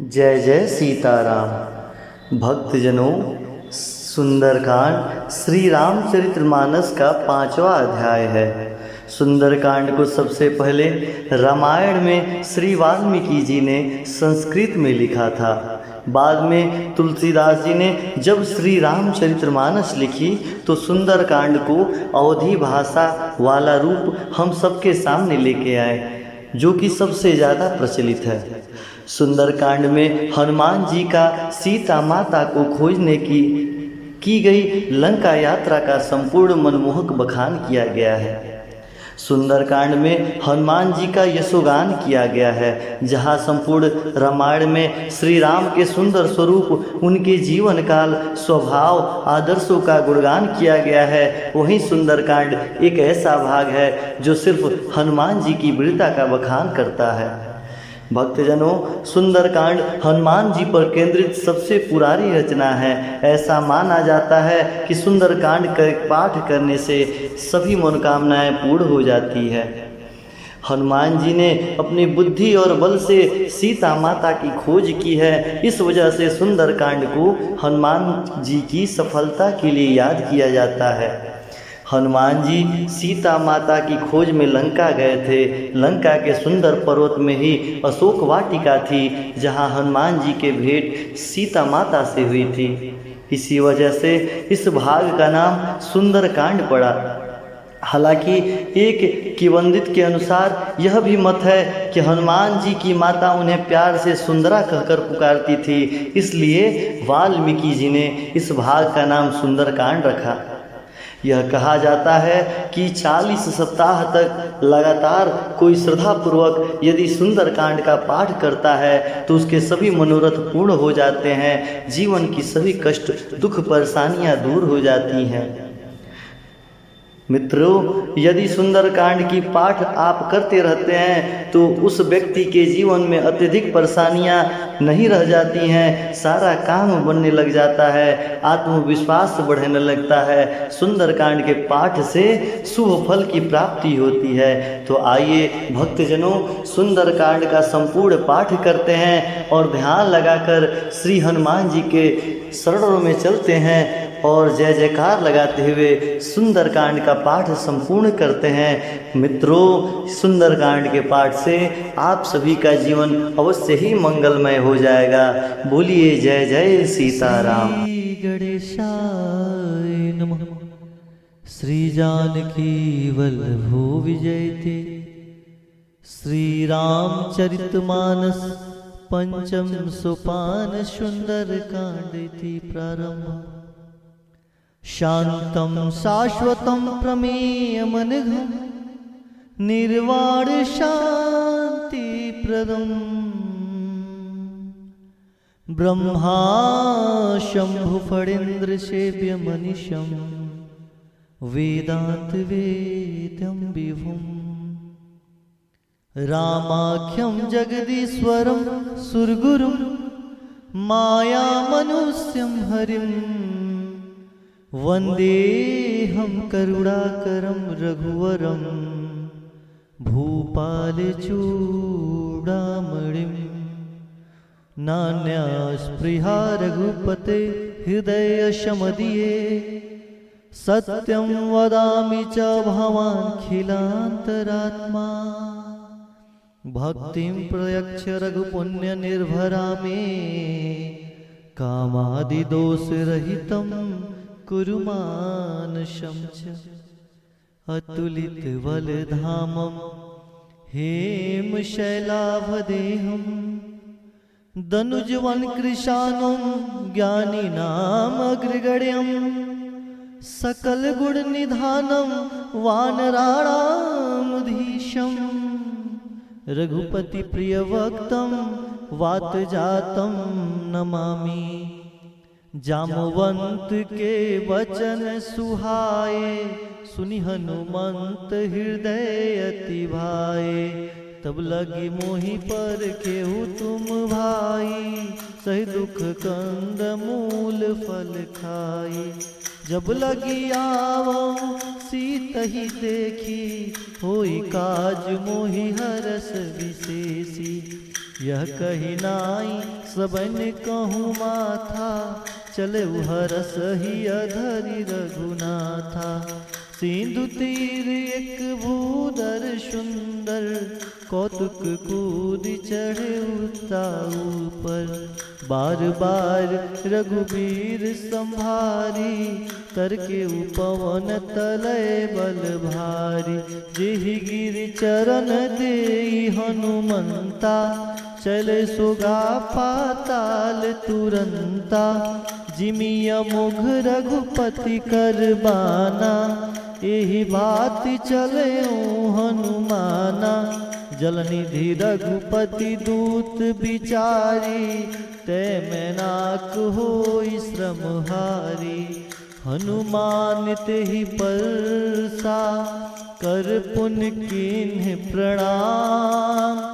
जय जय सीताराम। भक्तजनों, सुंदरकांड श्री रामचरितमानस का 5वां अध्याय है। सुंदरकांड को सबसे पहले रामायण में श्री वाल्मीकि जी ने संस्कृत में लिखा था। बाद में तुलसीदास जी ने जब श्री रामचरितमानस लिखी तो सुंदरकांड को अवधी भाषा वाला रूप हम सबके सामने लेके आए, जो कि सबसे ज़्यादा प्रचलित है। सुंदरकांड में हनुमान जी का सीता माता को खोजने की गई लंका यात्रा का संपूर्ण मनमोहक बखान किया गया है। सुंदरकांड में हनुमान जी का यशोगान किया गया है। जहाँ संपूर्ण रामायण में श्री राम के सुंदर स्वरूप, उनके जीवन काल, स्वभाव, आदर्शों का गुणगान किया गया है, वहीं सुंदरकांड एक ऐसा भाग है जो सिर्फ हनुमान जी की वीरता का बखान करता है। भक्तजनों, सुंदरकांड हनुमान जी पर केंद्रित सबसे पुरानी रचना है। ऐसा माना जाता है कि सुंदरकांड का पाठ करने से सभी मनोकामनाएं पूर्ण हो जाती है। हनुमान जी ने अपनी बुद्धि और बल से सीता माता की खोज की है। इस वजह से सुंदरकांड को हनुमान जी की सफलता के लिए याद किया जाता है। हनुमान जी सीता माता की खोज में लंका गए थे। लंका के सुंदर पर्वत में ही अशोक वाटिका थी, जहां हनुमान जी के भेंट सीता माता से हुई थी। इसी वजह से इस भाग का नाम सुंदरकांड पड़ा। हालांकि एक किंवदंती के अनुसार यह भी मत है कि हनुमान जी की माता उन्हें प्यार से सुंदरा कहकर पुकारती थी, इसलिए वाल्मीकि जी ने इस भाग का नाम सुंदरकांड रखा। यह कहा जाता है कि 40 सप्ताह तक लगातार कोई श्रद्धापूर्वक यदि सुंदरकांड का पाठ करता है तो उसके सभी मनोरथ पूर्ण हो जाते हैं, जीवन की सभी कष्ट, दुख, परेशानियां दूर हो जाती हैं। मित्रों, यदि सुंदरकांड की पाठ आप करते रहते हैं तो उस व्यक्ति के जीवन में अत्यधिक परेशानियां नहीं रह जाती हैं, सारा काम बनने लग जाता है, आत्मविश्वास बढ़ने लगता है। सुंदरकांड के पाठ से शुभ फल की प्राप्ति होती है। तो आइए भक्तजनों, सुंदरकांड का संपूर्ण पाठ करते हैं और ध्यान लगाकर श्री हनुमान जी के शरणों में चलते हैं और जय जयकार लगाते हुए सुंदरकांड का पाठ संपूर्ण करते हैं। मित्रों, सुंदरकांड के पाठ से आप सभी का जीवन अवश्य ही मंगलमय हो जाएगा। बोलिए जय जय सीताराम। श्री गणेशाय नमः। श्री जानकी वल्लभो विजयते। श्री रामचरितमानस पंचम सोपान सुंदरकांड प्रारंभ। शांतं शाश्वतं प्रमेयमनघं निर्वाण शांतिप्रदं। ब्रह्मा शंभु फणीन्द्र सेव्य मनीषं वेदांत वेद्यं विभुम्। रामाख्यं जगदीश्वरं सुरगुरुं माया मनुष्यं हरिम्। वंदेहं करुणाकरं रघुवरं भूपालचूडामणिं। नान्यास्पृहा रघुपते हृदयशमदीये। सत्यं वदामि च भवान्खिलान्तरात्मा। भक्तिं प्रयच्छ रघुपुण्यनिर्भरा मे। कामादिदोषरहितं कुरु मानसं च। अतुलितबलधामं हेमशैलाभदेहं। दनुजवनकृशानं ज्ञानिनामग्रगण्यं। सकलगुणनिधानं वानराणामधीशं। रघुपतिप्रियवक्तं वातजातं नमामि। जामवंत के वचन सुहाए। सुनि हनुमंत हृदय अति भाए। तब लगी मोहि पर केहू तुम भाई। सही दुख कंद मूल फल खाई। जब लगी आवं सीतहि देखी। होई काज मोहि हरस विशेषी। यह कही नाई सबन कहूँ माथा, चले हरस ही अधरी रघुनाथा। सिंधु तीर एक भूदर सुंदर, कौतुक कूद चढ़े उता ऊपर। बार बार रघुबीर संभारी, तरके उपवन तलय बल भारी। जेहि गिर चरण देई हनुमंता, चले सुगा पाताल तुरंता। जिमिया मुघ रघुपति करबाना, एहि बात चले हनुमाना। जलनिधि रघुपति दूत बिचारी, तै मैं नाक होई श्रमहारी। हनुमान तेहि परसा, कर पुन कीन्ह प्रणाम।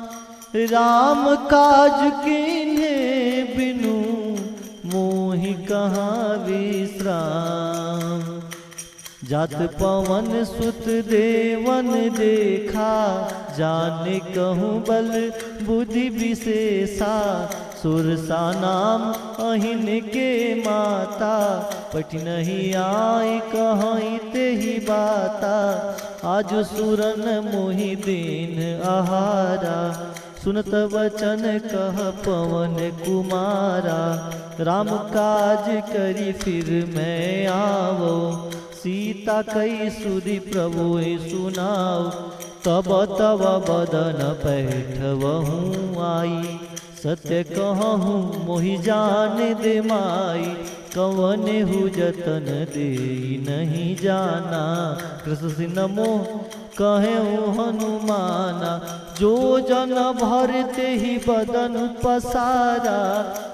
राम काज कीन्हे बिनु, मोहि कहाँ विश्राम। जात पवन सुत देवन देखा, जाने कहूँ बल बुद्धि विशेषा। सुरसा नाम अहिन के माता, पठ नहीं आई कहीं तेहि बाता। आज सुरन मोहि दीन आहारा, सुनत वचन कह पवन कुमारा। राम काज करी फिर मैं आवो, सीता कई सुधि प्रभु सुनाओ। तब तब बदन पैठवहूँ आई, सत्य कहूँ मोहि जान दे माई। कवन हु जतन दे नहीं जाना, कृष्ण सिन मोह कहे हनुमाना। जो जन भरते ही बदन पसारा,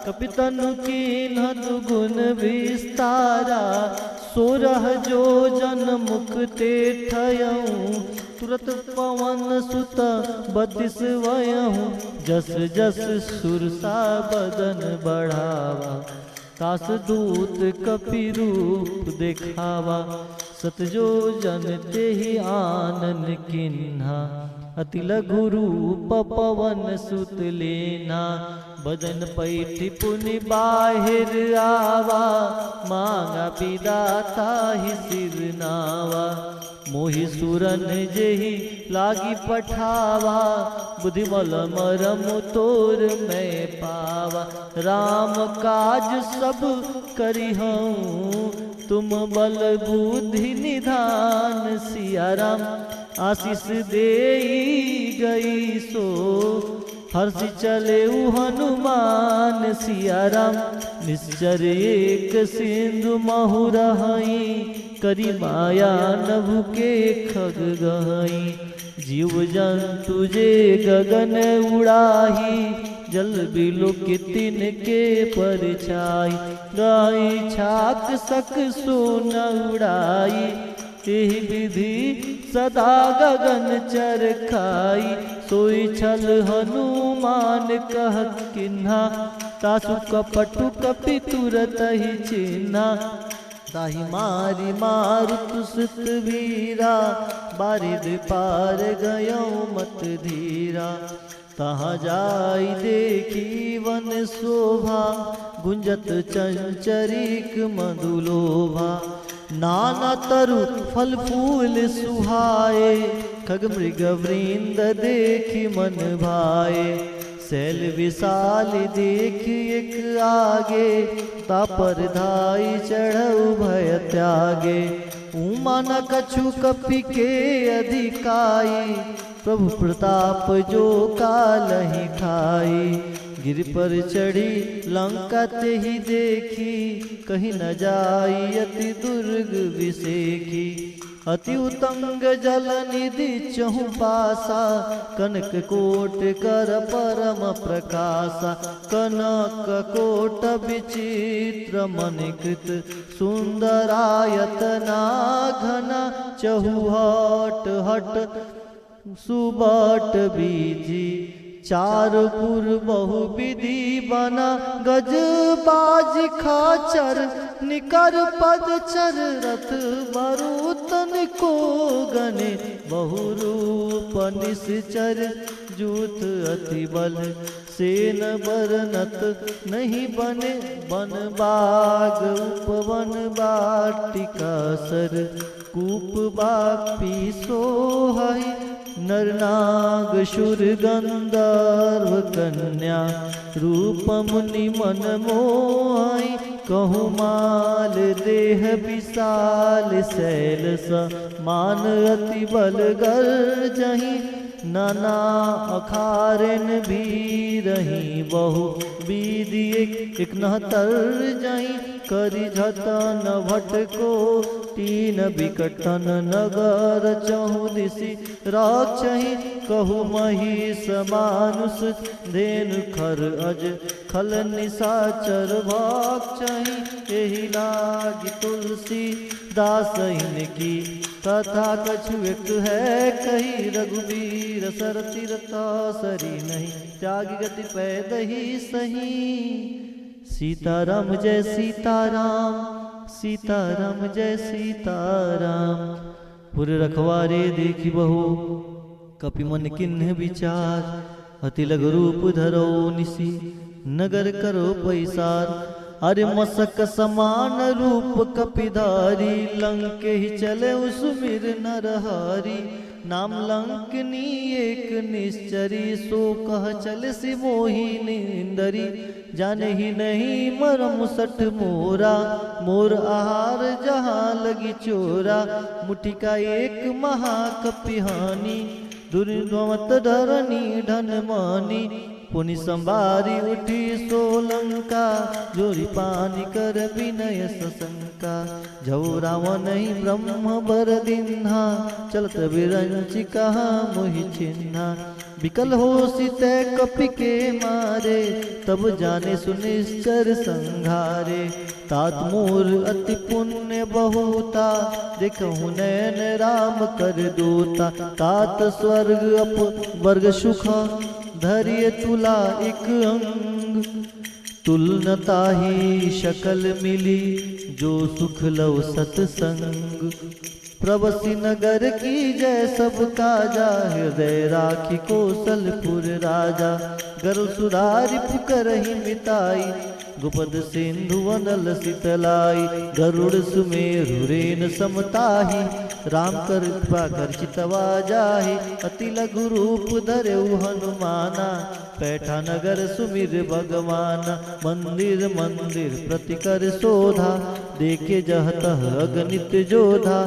कपितनु कीन्ह दुगुन विस्तारा। सोरह जो जन मुक्ते ठयऊँ, तुरत पवन सुत 32 वयहूँ। जस जस सुरसा बदन बढ़ावा, तास दूत कपि रूप देखावा। सतजो जन तेहि आनन किन्हा, अति लघु रूप पवन सुत लेना। बदन पैठ पुनि बाहिर आवा, मांगा विदाता ही सिर नावा। मोहि सुरन जेहि लागी पठावा, बुद्धि बल मरम तोर मैं पावा। राम काज सब करिहूँ, तुम बल बुद्धि निधान। सिया राम आशीष देई गई सो, हर्षि चले हनुमान। सिया राम निश्चर एक सिंधु महु रहई, करी माया नभु के खग गहई। जीव जंतु जे गगन उड़ाही, जल बिलो के तिन के परछाई। गाई छाक सक सोन उड़ाई, एहि विधि सदा गगन चरखाई। सोई छल हनुमान कह किन्हा, तासु कपटु कपि तुरत ही चिन्हा। ताहि मारी मारुत सुत वीरा, बारिद पार गयो मत धीरा। तहाँ जाई देखी वन शोभा, गुंजत चंचरिक मधुलोभा। नाना तरु फल फूल सुहाए, खग मृग वृंद देखी मन भाए। शैल विशाल देख एक आगे, तापर धाई चढ़ऊ भय त्यागे। उमा न कछु कपि के अधिकाई, प्रभु प्रताप जो कालहि खाई। गिर पर चढ़ी लंका तेहि देखी, कहीं न जाई अति दुर्ग विसेखी। अति उतंग जल निधि चहु पासा, कनक कोट कर परम प्रकाशा। कनक कोट विचित्र मनिकृत, सुंदरायतना घना। चहु हट हट सुबट बीजी, चारपुर बहु विधि बना। गज बाज खाचर निकर पद चर, रथ मरुतन को गने, बहुरूप निश्चर जूथ अति बल, सेन बरनत नहीं बने, बन बाग उपवन बाटिका सर, कूप बापी सोहाई, नरनाग शूर गंधर्व कन्या, रूप मुनि मन मोहाई, कहूँ माल देह विशाल, शैल समान अति बल गर्जहि, नाना अखारेन भी रही, बहु विधि एक नहतर जाई, करी जतन भटको तीन विकटन, नगर चहुदिशि राक्षहि, कहु महिष मानुष धेनु खर अज, खल निशाचर भाक्षहि, एहि लागी तुलसी दास इनकी, कथा कछु एक है कही, रघुवीर सर तीरथा सरी नहीं, त्यागी गति पैदही सही। सीताराम जय सीताराम, सीताराम जय सीताराम। पुर रखवारे देखी बहु, कपि मन किन्ह विचार, अति लघु रूप धरो निसी, नगर करो पैसार, अरे मसक समान रूप कपिधारी, लंके ही चले उसमिर नरहारी, नाम लंकनी एक निश्चरी, सो कह चल सी मोही निंदरी, जाने ही नहीं मरम सठ मोरा, मोर आहार जहाँ लगी चोरा, मुठी का एक महाकपिहानी, दुर्गमत धरनी धन मानी, पुनि संभारी उठी सोलंका, जोरी पानी कर विनय सशंका, जौ रावण नहीं ब्रह्म बर दिन्हा, चलत विरंचि कहा मोहि चिन्हा, विकल हो सीते कपि के मारे, तब जाने सुनिश्चर संघारे, तात मोर अति पुण्य बहुता, देखहु नैन राम कर दूता, तात स्वर्ग अप वर्ग सुख, धैर्य तुला एक अंग, तुलनता ही शकल मिली, जो सुख लव सतसंग, प्रवसी नगर की जय सब काजा, हृदय राखी कौशलपुर राजा, गरुड़ सुधारि पुकरहि मिताई, गुपद सिंधु वनल शीतलाई, गरुड़ सुमेरु रेन समताही, राम कर कृपा कर चितवा जाहि, अति लघु रूप धरेउ हनुमाना, पैठा नगर सुमिर भगवाना, मंदिर मंदिर प्रति कर शोधा, देखे जहतह अगणित जोधा,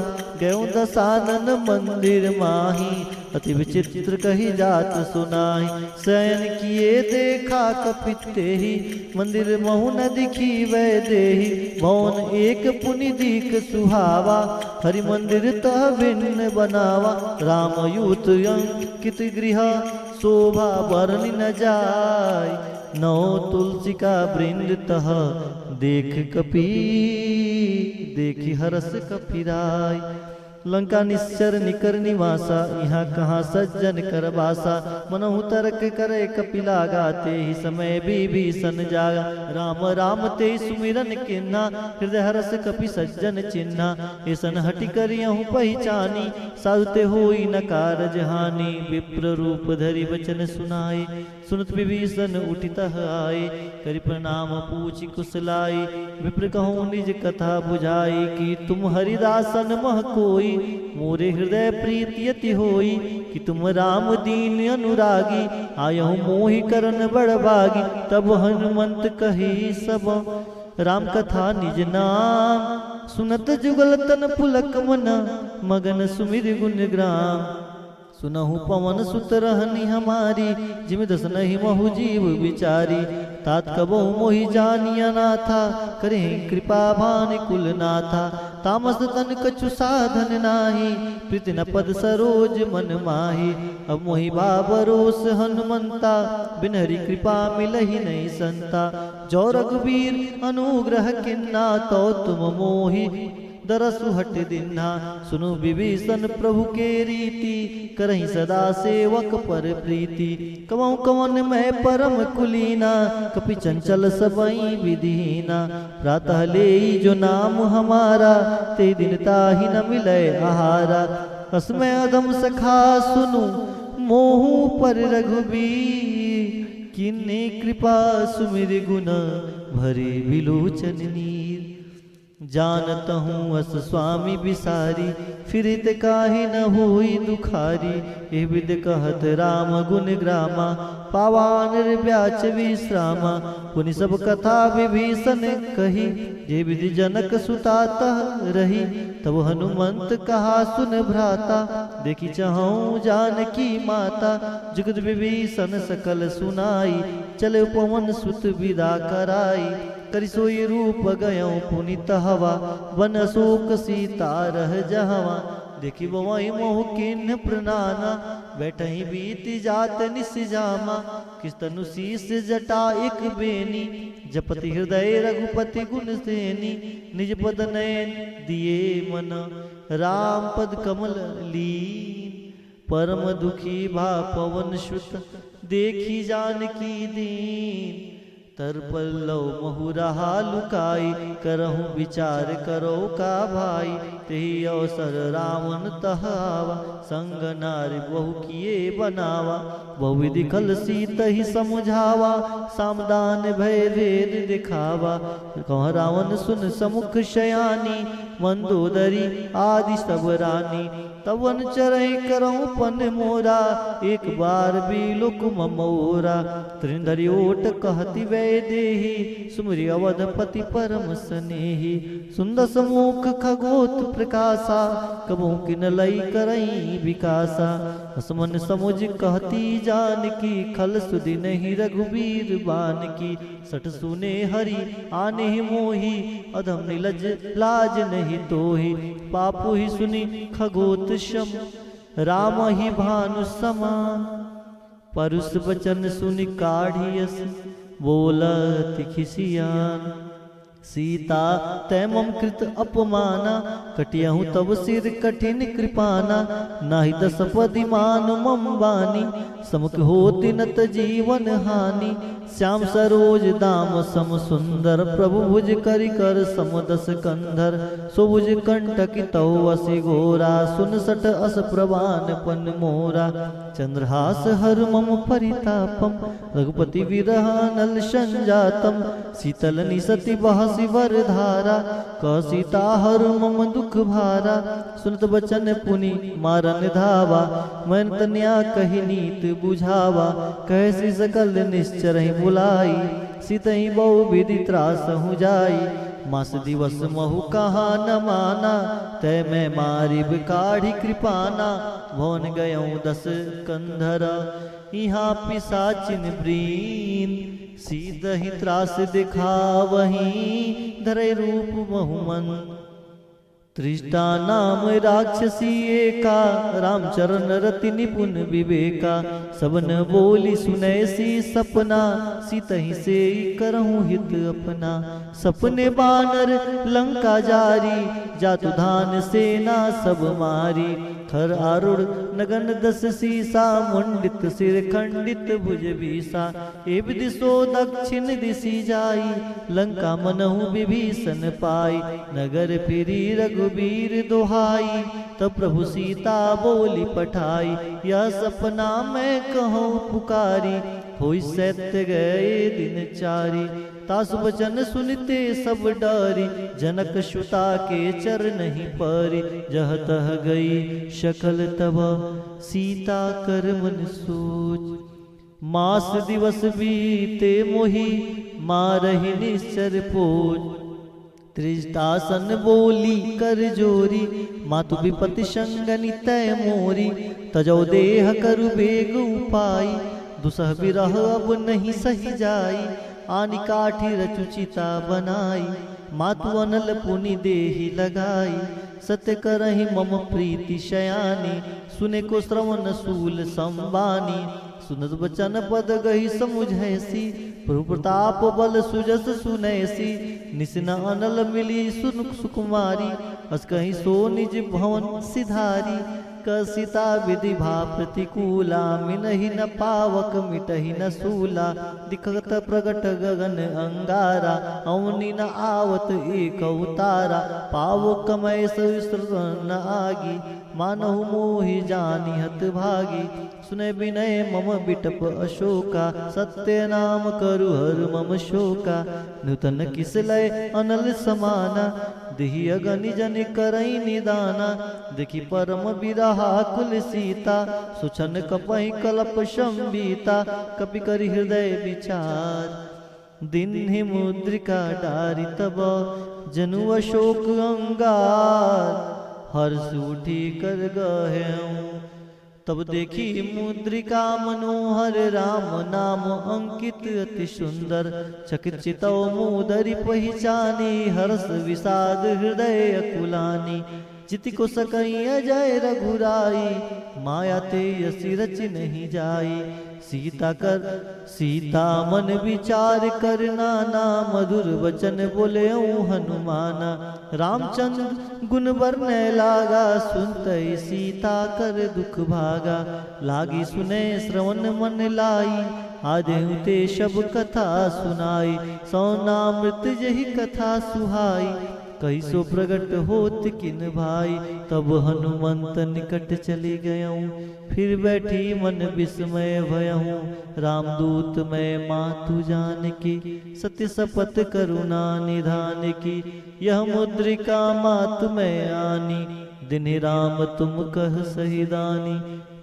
गयो दसानन मंदिर माही, अति विचित्र कही जात सुनाई, शयन किए देखा कपिते ही, मंदिर महु न दिखी वै देही, भवन एक पुनि दीक सुहावा, हरि मंदिर तह भिन्न बनावा, राम यूत अंकित गृह, शोभा बरनि न जाय, नौ तुलसी का वृंद तह, देख कपि देखी हरस कपिराय, लंका निश्चर निकर निवासा, यहाँ कहाँ सज्जन कर बासा, मनहु तर्क करे कपिला गाते ही, समय विभीषण जागा, राम राम ते सुमिरन किन्ना, हृदय हरस कपि सज्जन चिन्हा, ऐसन हटि करियहु पहचानी, साधुते होई न कारज हानि, विप्र रूप धरि वचन सुनाए, सुनत विभीषण उठितः आए, करि प्रणाम पूछि कुशलाई, विप्र कहूँ निज कथा बुझाई, कि तुम हरिदासन मह कोई, मोरे हृदय प्रीति अति होई, कि तुम राम दीन अनुरागी, आयहु मोहि करन बड़भागी, तब हनुमंत कही सब, राम कथा निज नाम, सुनत जुगल तन पुलक मन, मगन सुमिर गुण ग्राम, सुनहु पवन सुत रहनी हमारी, जिम दस नहीं महु जीव विचारी, तात कबो मोहि जानिया नाथा, करे कृपा भान कुल नाथा, तामस तन कछु साधन नाही, प्रीति न पद सरोज मन माही, अब मोहि बाबरोस हनुमंता, बिन हरि कृपा मिलहि नहीं संता, जो रघुवीर अनुग्रह किन्ना, तो तुम मोहि दरसु हट दिन्हा। सुनु विभीषण प्रभु के रीति, करहि सदा सेवक पर प्रीति। कवौ कवन मैं परम कुलीना, कपि चंचल सबई विधीना। प्रातः लेई जो नाम हमारा, ते दिन ताहि न मिलै आहारा। अस्मै अधम सखा सुनु, मोहु पर रघुबीर। किन्ने कृपा सुमिर गुण, भरे विलोचन नीर। जानत हूँ अस स्वामी बिसारी, फिरित काहे न होई दुखारी। एह विद कहत राम गुण ग्रामा, पावा निर्व्याच विश्रामा। पुनि सब कथा विभीषण कही, जे विधि जनक सुता तह रही। तब हनुमंत कहा सुन भ्राता, देखी चहु जानकी माता। जुगत विभीषण सकल सुनाई, चले पवन सुत विदा कराई। करि सोई रूप गयो पुनित हवा, वन अशोक सीता रह जहवा। देखी बवाई मोह किन्ह प्रनाना, बैठही बीति जात निस जामा। किस तनु शीस जटा एक बेनी, जपति हृदय रघुपति गुण सेनी। निज पद नयन दिए मन, राम पद कमल लीन। परम दुखी भा पवन सुत, देखी जानकी दीन। तरपल्लव महुरहा लुकाई, करहु विचार करो का भाई। तेहि अवसर रावण तहावा, संग नारी बहु किए बनावा। बहुविधि खल सीतहि समझावा, सामदान भय भेद दिखावा। कह रावण सुन समुख शयानी, मंदोदरी आदि सब रानी। तवन चरहि करहु पन मोरा, एक बार बिलुक ममोरा। त्रिंधरि ओट कहति वै देही, सुमरि अवधपति परम स्नेही। सुंदर समुख खगोत प्रकाशा, कबहु किन लई करई विकासा। असमन समुझ कहती जानकी, खल सुधि नहीं रघुबीर बान की। सठ सुने हरि आने मोही, अधम निलज लाज नहीं तोही। पापु ही सुनी खगोत शम, राम ही भानु समान। परुष बचन सुनि काढ़ियस, बोलत खिसियान। सीता तैमम कृत अपमाना, कटियहु तब सिर कठिन कृपाना। नाहि दस पदि मान मम बानी, समुख होति नत जीवन हानि। श्याम सरोज दाम सम सुंदर, प्रभु भुज करि कर सम दस कंधर। सुभुज कंटक तौ असि घोरा, सुन सट अस प्रवान पन मोरा। चंद्रहास हर मम परितापम, रघुपति विरह नल संजातम। शीतल निसति बहसि वरधारा, क सीता हर मम दुख भारा। सुनत बचन पुनि मारन धावा, मन तन्या कहि नीत बुझावा। कैसी सकल निश्चर बुलाई, सीतहि बहु विधि त्रास हूँ जाई। मास दिवस महु कहा न माना, तय मैं मारिब काढ़ी कृपाना। भवन गयऊँ 10 कंधर, यहाँ पिसाचिन ब्रीन। सीतहि त्रास दिखावहीं, धरे रूप बहुमन। त्रिष्टा नाम राक्षसी एका, रामचरण रति निपुण विवेका। सबन बोली सुनैसी सपना, सीतहि से करहूँ हित अपना। सपने बानर लंका जारी, जातु धान सेना सब मारी। खर आरूढ़ नगन 10 सीसा, मुंडित सिर खंडित भुज बीसा। एव दिशो दक्षिण दिशि जाई, लंका मनहु विभीषण पाई। नगर फिरी रघुबीर दोहाई, तब प्रभु सीता बोली पठाई। यह सपना मैं कहूँ पुकारी, होई सत्य गए दिन चारी। तासु बचन सुनते सब डारी, जनक सुता के चर नहीं पारी। जह तह गई शकल तब, सीता कर मन सोच। मास दिवस बीते मोहि, मारहि निश्चर पोच। त्रिजटासन बोली कर जोरी, मातु विपति संगनि तय मोरी। तजौ देह करु बेग उपाई, दुसह विरह अब नहीं सही जाई। आनि काठी रचुचिता बनाई, मातु अनल पुनि देहि लगाई। सत्य करहि मम प्रीति शयानी, सुने को श्रवण सूल संबानी। सुनत बचन पद गही समुझैसी, प्रभु प्रताप बल सुजस सुनैसी, निसिन अनल मिली सुन सुकुमारी, अस कहीं सो निज भवन सिधारी, कसिता विधि भा प्रतिकूला, मिनहि न पावक मिटहि न सूला, दिखत प्रगट गगन अंगारा, अवनि न आवत एक उतारा, पावो कमय सविस्तृत न आगी, मानहु मोहि जानि हत भागी, सुने विनय मम बिटप अशोका, सत्य नाम करु हर मम शोका, नूतन किसलय अनल समाना, देहि अगनि जन करई निदाना, देखि परम बिरहा कुल सीता, सुछन कपहि कलप शंबीता, कपि करि हृदय विचार, दिन ही मुद्रिका डारी तब, जनु अशोक अंगार, हर्ष उठी कर गहेऊ, तब देखी मुद्रिका मनोहर, राम नाम अंकित अति सुंदर, चकित चितौ मुदरि पहिचानी, हर्ष विषाद हृदय अकुलानी, चिति को सकई अजय रघुराई, माया ते यसी रच नहीं जाई, सीता मन विचार करना ना, मधुर वचन बोले हनुमाना, रामचंद्र गुण बरने लागा, सुनतई सीता कर दुख भागा, लागी सुने श्रवण मन लाई, आदेहु ते शब कथा सुनाई, सौनामृत जही कथा सुहाई, कैसो प्रगट होत किन भाई, तब हनुमंत निकट चली गयऊँ, फिर बैठी मन विस्मय भयऊँ, रामदूत मैं मातु जान की, सत्य शपथ करुणा निधान की, यह मुद्रिका मात मैं आनी, दिन राम तुम कह सही दानी,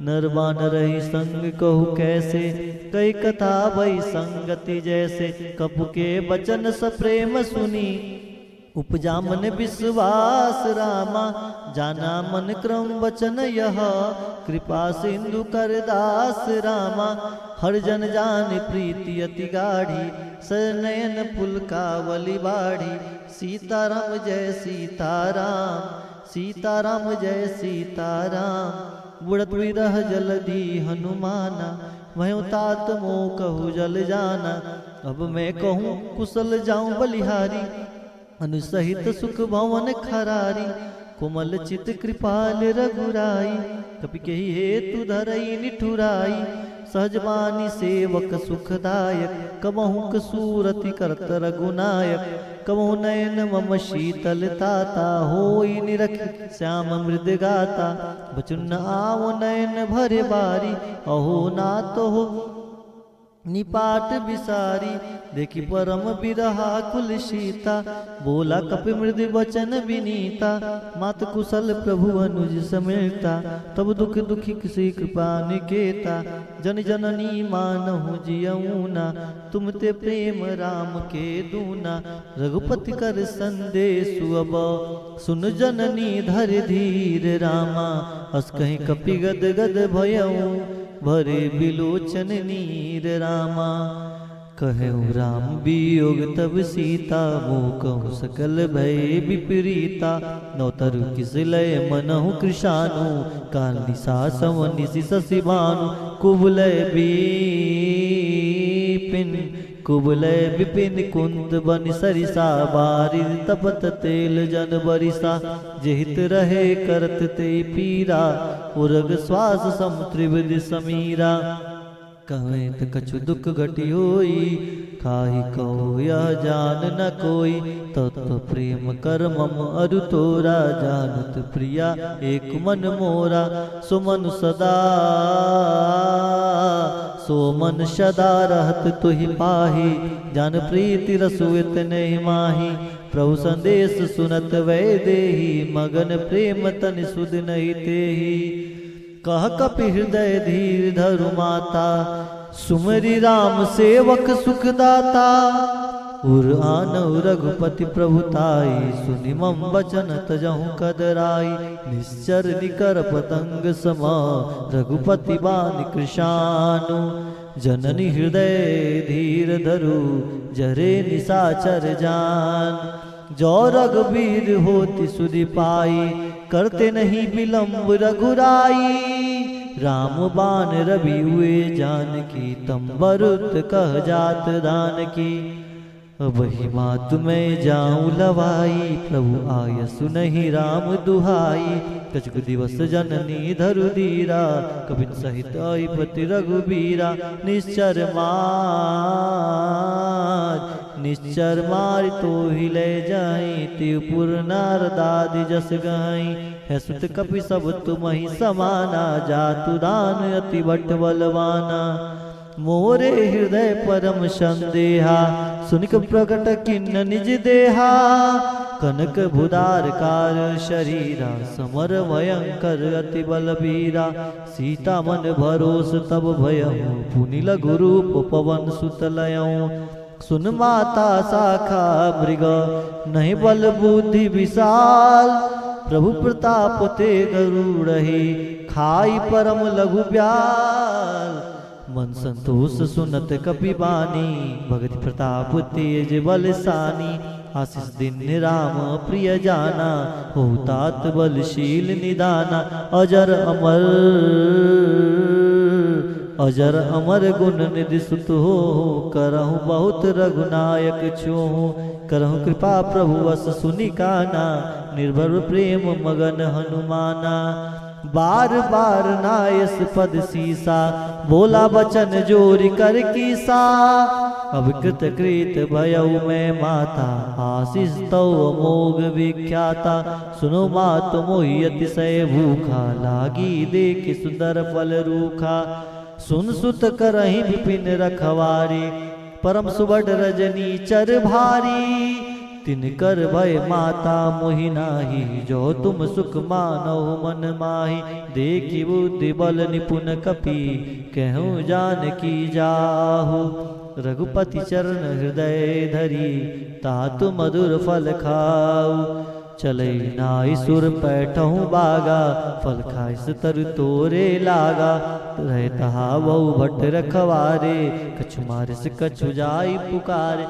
नरबान रही संग कहु कैसे, कई कथा भई संगति जैसे, कपु के बचन सप्रेम सुनी, उपजा मन विश्वास रामा, जाना मन क्रम वचन यह, कृपा सिंधु कर दास रामा, हर जन जान प्रीति अति गाढ़ी, सरनयन पुलकावली बाढ़ी, सीताराम जय सीताराम, सीताराम जय सीताराम, बुढ़त विरह जलधि हनुमाना, वह तात मोह कहु जल जाना, अब मैं कहूँ कुशल जाऊं बलिहारी, अनुसहित सुख भवन खरारी, कोमल चित कृपाल रघुराई, कपि केहि हेतु धरई निठुराई, सहजबानी सेवक सुखदायक, कबहुक सूरति करत रघुनायक, कबहु नयन मम शीतल ताता, होई निरख श्याम मृद गाता, बचुन आव नयन भरे बारी, अहो नाथ हो निपाट विसारी, देखी परम बिरहा कुल सीता, बोला कपि मृदु वचन विनीता, मात कुशल प्रभु अनुज समेता, तब दुख दुखी किसी कृपा निकेता, जन जननी मानहु जियऊना, तुम ते प्रेम राम के दूना, रघुपति कर संदेशु अब, सुन जननी धर धीर रामा, अस कहीं कपि गद गद भयऊँ, भरे बिलोचन नीर रामा, कहूँ राम वियोग तब सीता, मोह कहूँ सकल भय विपरीता, नौतरु किस लय मनहु कृशानु, काल निशा सम निशि शशि भानु, कुबलय विपिन कुबलय विपिन कुंद बन सरिसा, बारिद तपत तेल जन बरिसा, जेहित रहे करत ते पीरा, उरग श्वास सम त्रिविध समीरा, कहेत कछु दुख घटी होई, खाही कहो यह जान न कोई, तत्व प्रेम कर मम अरु तोरा, जानत प्रिया एक मन मोरा, सुमन सदा सो मन सदा रहत तुहि पाही, जान प्रीति रसु इतने माही, प्रभु संदेश सुनत वै देही, मगन प्रेम तन सुध नहीं तेही, कह कपि हृदय धीर धरु माता, सुमरि राम सेवक सुखदाता, उर आनउ रघुपति प्रभुताई, सुनि मम वचन तजहु कदराई, निश्चर निकर पतंग समा, रघुपति बानि कृशानु, जननी हृदय धीर धरु, जरे निशाचर जान, जो रघुवीर होति सुधि पाई, करते नहीं विलंब रघुराई, राम बान रवि हुए जानकी, तम बरुत कह जात दान की। वही मात मैं जाऊं लवाई, प्रभु आय सुनहि राम दुहाई। कछुक दिवस जननी धरु धीरा, कपिन सहित आई पति रघुबीरा। निश्चर मार तो ही ले जाई, त्रिपुर नारदादि जस गाई। है सुत कपि सब तुम ही समाना, जातु दान अति बट बलवाना। मोरे हृदय परम संदेहा, सुनिक प्रकट किन्न निज देहा। कनक भुदार कार शरीरा, समर भयंकर अति बलबीरा। सीता मन भरोस तब भयहु, पुनि लघु रूप पवन सुत लयऊ। सुन माता शाखा मृग, नहीं बल बुद्धि विशाल। प्रभु प्रताप ते गरुड़हि, खाई परम लघु ब्याल। मन संतोष सुनत कपि बानी, भगत प्रताप तेज बलसानी। आशीष दिन राम प्रिय जाना, हो तात बलशील निदाना। अजर अमर गुण निधि सुत हो, करहु बहुत रघुनायक छोहु। करहु कृपा प्रभु वस सुनि काना, निर्भर प्रेम मगन हनुमाना। बार बार नायस पद सीसा, बोला बचन जोरी कर कीसा। अब कृत कृत भयउ मैं माता, आशीष तव अमोघ विख्याता। सुनो मात मोहि अतिशय भूखा, लागी देख सुंदर फल रूखा। सुन सुत करहि विपिन रखवारी, परम सुबड रजनी चर भारी। तिनकर भय माता मोहि नाही, जो तुम सुख मानो मन माही। देखि बुद्धि बल निपुण कपि, कहूँ जानकी जाहु। रघुपति चरण हृदय धरी, तातु मधुर फल खाऊ। चले नाई सुर पैठहु बागा, फल खाइस तरु तोरे लागा। रहे तहा बहु भट्ट रखवारे, कछु मारिस कछु जाई पुकारे।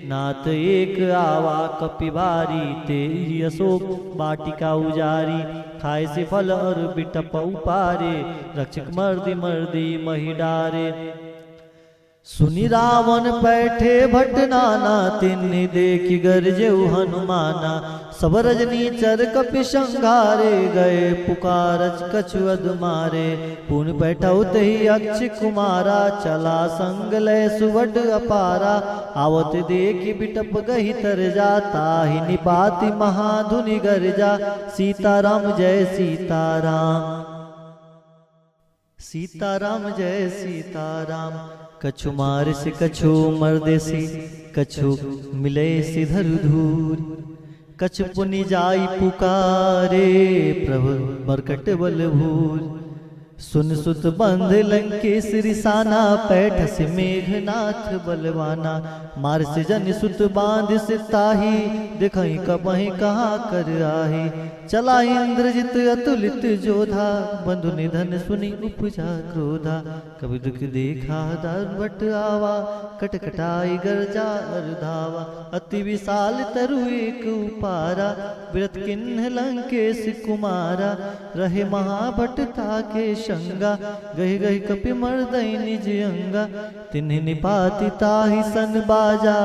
नाथ एक आवा कपि भारी, तेरी अशोक बाटिका उजारी। खाए से फल और बिटप उपारे, रक्षक मर्दी मर्दी मही डारे। सुनि रावण बैठे भट नाना, तिन्हि देखि गरजेउ हनुमाना। सब रजनी चर कपि संघारे, गए पुकारच कछु अधमारे। पुन बैठौ तहि अक्ष कुमारा, चला संग लय सुवड अपारा। आवत देखि बिटप गहि तर जा, ताहि निपाति महाधुनि गर्जा। सीताराम जय सीताराम, सीताराम जय सीताराम। कछु मार से कछु मर्दे से, कछु मिले से धरु धूर। कछु पुनि जाई पुकारे, प्रभु मरकट बल भूर। सुन सुत बंध लंकेश रिसाना, पैठ से मेघनाथ बलवाना। मार से जन सुत बांध से ताही, दिखाई कबहि कहाँ कर आही। चला इंद्रजित अतुलित जोधा, बंधु निधन सुनि उपजा क्रोधा। कभी दुख देखा दारुवट आवा, कटकटाई गर्जा अर्धावा। अति विशाल तरु एक उपारा, विरत किन्ह लंकेश कुमारा। रहे महाभट ताके शंगा, गहि गहि कपि मर्दई निज अंगा। तिन्हि निपाति ताहि सन बाजा,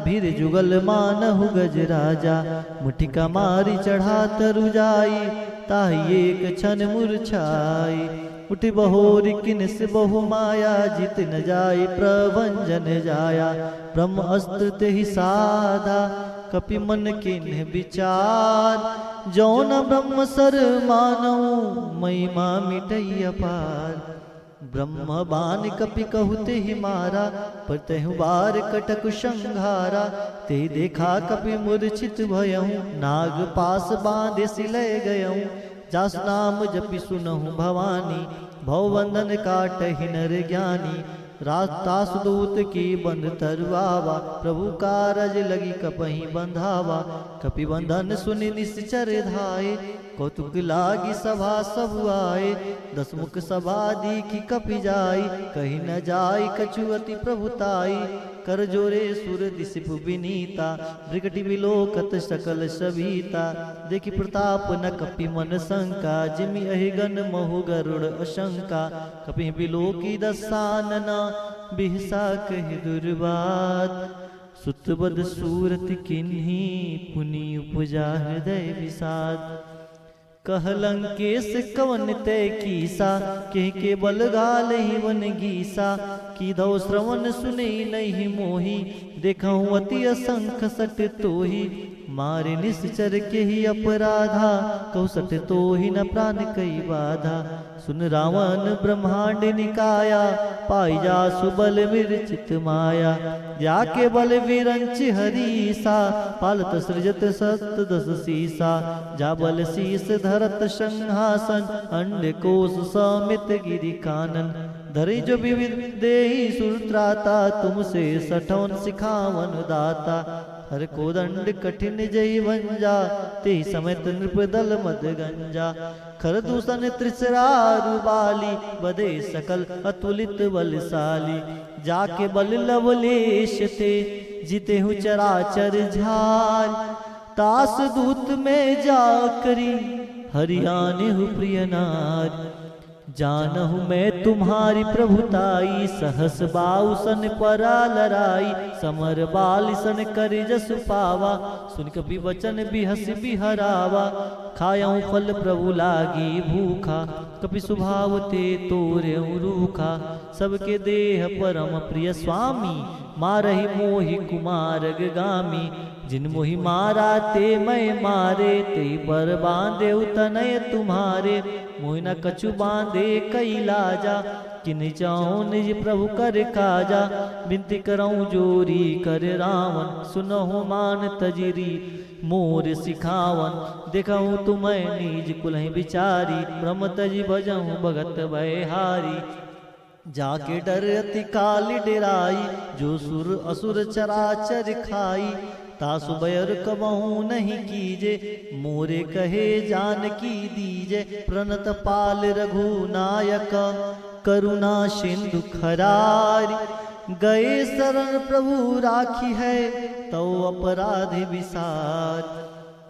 भीर जुगल मानहु गज राजा। मुठिका मारी चढ़ा तरु जाई, ताहि एक क्षण मूर्छाई। उठि बहोरी किन्स बहु माया, जित न जाय प्रभंजन जाया। ब्रह्म अस्त्र तेहि साधा, कपि मन किन्ह विचार। जौन ब्रह्म सर मानऊ, महिमा मिटई अपार। ब्रह्म बान कपि कहु तेहि मारा, पर तेहु बार कटक संघारा। ते देखा कपि मूर्छित भयहु, नाग पास बांधे सिलय गयहु। जास नाम जपि सुनहु भवानी, भवबंधन काटहि नर ज्ञानी। रातास दूत की बंध तरुआवा, प्रभु कारज लगी कपहि बंधावा। कपि बंधन सुनि निश्चर धाये, कौतुक लागी सभा सब आए, दसमुख सभा दीखी कपि जाई, कहीं न जाई कछु अति प्रभुताई, कर जोरे सुर दिसिप विनीता, ब्रिकटि विलोकत सकल सभीता, देखि प्रताप न कपि मन शंका, जिमि अहिगन महु गरुड़ अशंका, कपि विलोकी दसानना, बिहसा कहि दुर्बात, सुतबद सूरत किन्ही, पुनि उपजा हृदय विषाद, कह लंकेश कवन तय कीसा, के बल गाल ही वन गीसा, की दौ श्रवण सुने नहीं मोही, देखऊं अति असंख सट तोही, मारे निश्चर के ही अपराधा, कहु सट तो ही न प्राण कई बाधा, सुन रावण ब्रह्मांड निकाया, पाई जा सुबल विरचित माया, जाके बल विरंच हरीसा, पालत सृजत सत दस सीसा, जा बल शीस धरत संहासन, अंड कोश समित गिरि कानन, धरि जो विविध देहि सुरत्राता, तुमसे सठौन सिखावन दाता, हर को दंड कठिन जय भंजा, ते समेत नृपदल मद गंजा, खर दूषण त्रिसरारु बाली, बदे सकल अतुलित बलशाली, जाके बल लवलेश ते, जीते हूँ चराचर झाल, तास दूत में जा करी, हरियाने हूँ प्रिय नार, जानहु मैं तुम्हारी प्रभुताई, सहस बाउसन परा लराई, समर बाल सन कर जस पावा, सुन कपि वचन बिहस बिहरावा, खायऊं फल प्रभु लागी भूखा, कपि स्वभाव ते तोरे रूखा, सबके देह परम प्रिय स्वामी, मारहि मोहि कुमार गामी, जिन मोहि मारा ते मैं मारे, ते पर बांधे तनय तुम्हारे, मोहि न कछु बांधे कई लाजा, किन चाहूं निज प्रभु कर काजा, बिनती करऊं जोरी कर रावण, सुनहु मान तजिरी मोर सिखावन, देखऊं तुम्हें निज कुलहि बिचारी, ब्रह्म तजि भजऊं भगत भयहारी, जाके डर अति काल डेराई, जो सुर असुर चराचर खाई, तासु बयर कबहू नहीं कीजे, मोरे कहे जान की दीजे, प्रणत पाल रघुनायक, करुणा सिंधु खरारी, गए शरण प्रभु राखी है, तो अपराध विसार,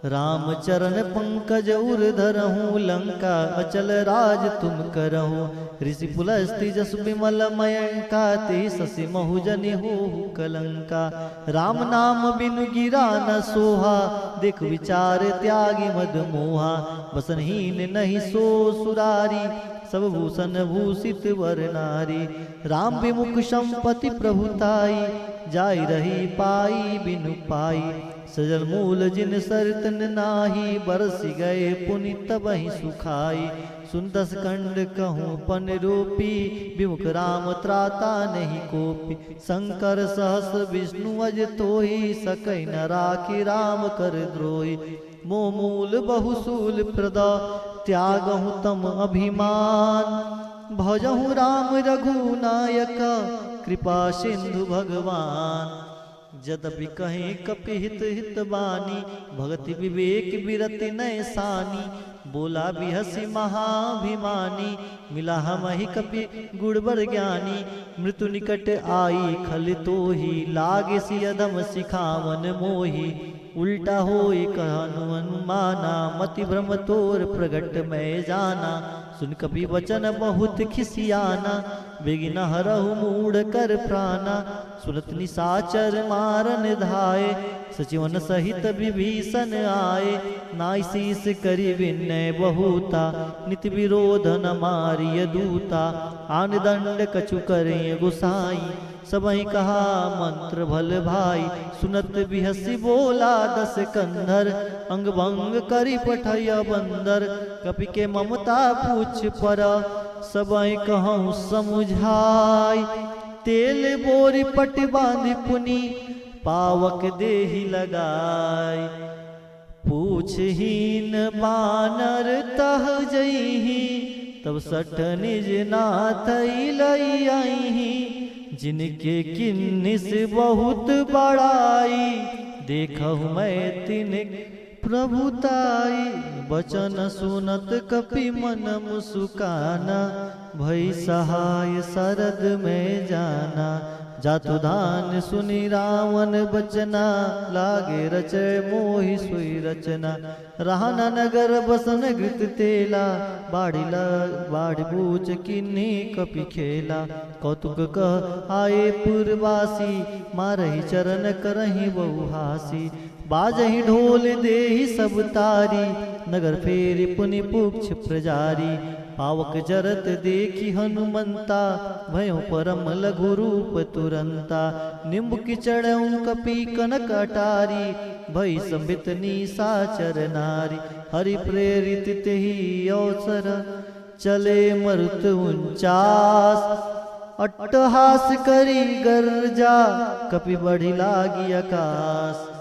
रामचरण पंकज उर धरहूँ, लंका अचल राज तुम करहूँ, ऋषि पुलस्ति जस विमल मयंका, ते शशि महुजनि हो कलंका, राम नाम बिनु गिरा न सोहा, देख विचार त्यागी मद मोहा, बसनहीन नहीं सो सुरारी, सब भूषण भूषित वर नारी, राम विमुख संपत्ति प्रभुताई, जाई रही पाई बिनु पाई, सजल मूल जिन सरतन नाही, बरसी गए पुनित बही सुखाई, सुन दस खंड कहूँ पन रूपी, विमुख राम त्राता नहीं कोपी, शंकर सहस विष्णु अज तोहि, सकै न राखी राम कर द्रोही, मोह मूल बहुसूल प्रदा, त्यागहु तम अभिमान, भजहु राम रघुनायक, कृपा सिंधु भगवान, यद्यपि कहीं कपि हित हित बानी, भगति विवेक विरति नैसानी, बोला बिहसी महाभिमानी, मिला हमहि कपि गुणबर ज्ञानी, मृत्यु निकट आई खल तोहि, लागे सि अधम सिखावन मोहि, उल्टा होई कहनु अनुमाना, मति भ्रम तोर प्रगट मैं जाना, सुन कपि वचन बहुत खिसियाना, बेगिन हरहु मूढ़ कर प्राणा, सुनत निशाचर मारन धाये, सचिवन सहित विभीषण आए, नाई शीस करि विनय बहुता, नित विरोध न मारिय दूता, आन दंड कछु करें गुसाई, सबहि कहा मंत्र भल भाई, सुनत बिहसी बोला दस कंधर, अंग भंग करि पठय बंदर, कपि के ममता पूछ पर, सबहि कहूँ समुझाई, तेल बोरी पट बांधि पुनि, पावक देहि लगाई, पूछहीन बानर तह जइहि, तब सठ निज नाथ लई आइहि, जिनके किन्निस बहुत बड़ाई, देखहु मैं तिन प्रभुताई बचन सुनत कपि मन मुसुकाना, भई सहाय शरद में जाना। जातु धान सुनि रावण बचना, लागे रचे मोहि सोई रचना। रहना नगर बसन घृत तेला, बाढ़ बूझ किन्नी कपि खेला। कौतुक कह आए पुरवासी, मारहि चरण करहि बहुहासी। बाजहि ढोल देहि सब तारी, नगर फेरि पुनि पुक्ष प्रजारी। पावक जरत देखी हनुमंता, भयो परम लघु रूप तुरंता। निम्ब चढ़ऊँ कपि कनक अटारी, भई संबित निशाचर नारी। हरि प्रेरित तेहि अवसर, चले मरुत 49। अट्टहास करी गर्जा, कपि बढ़ी लागी आकाश।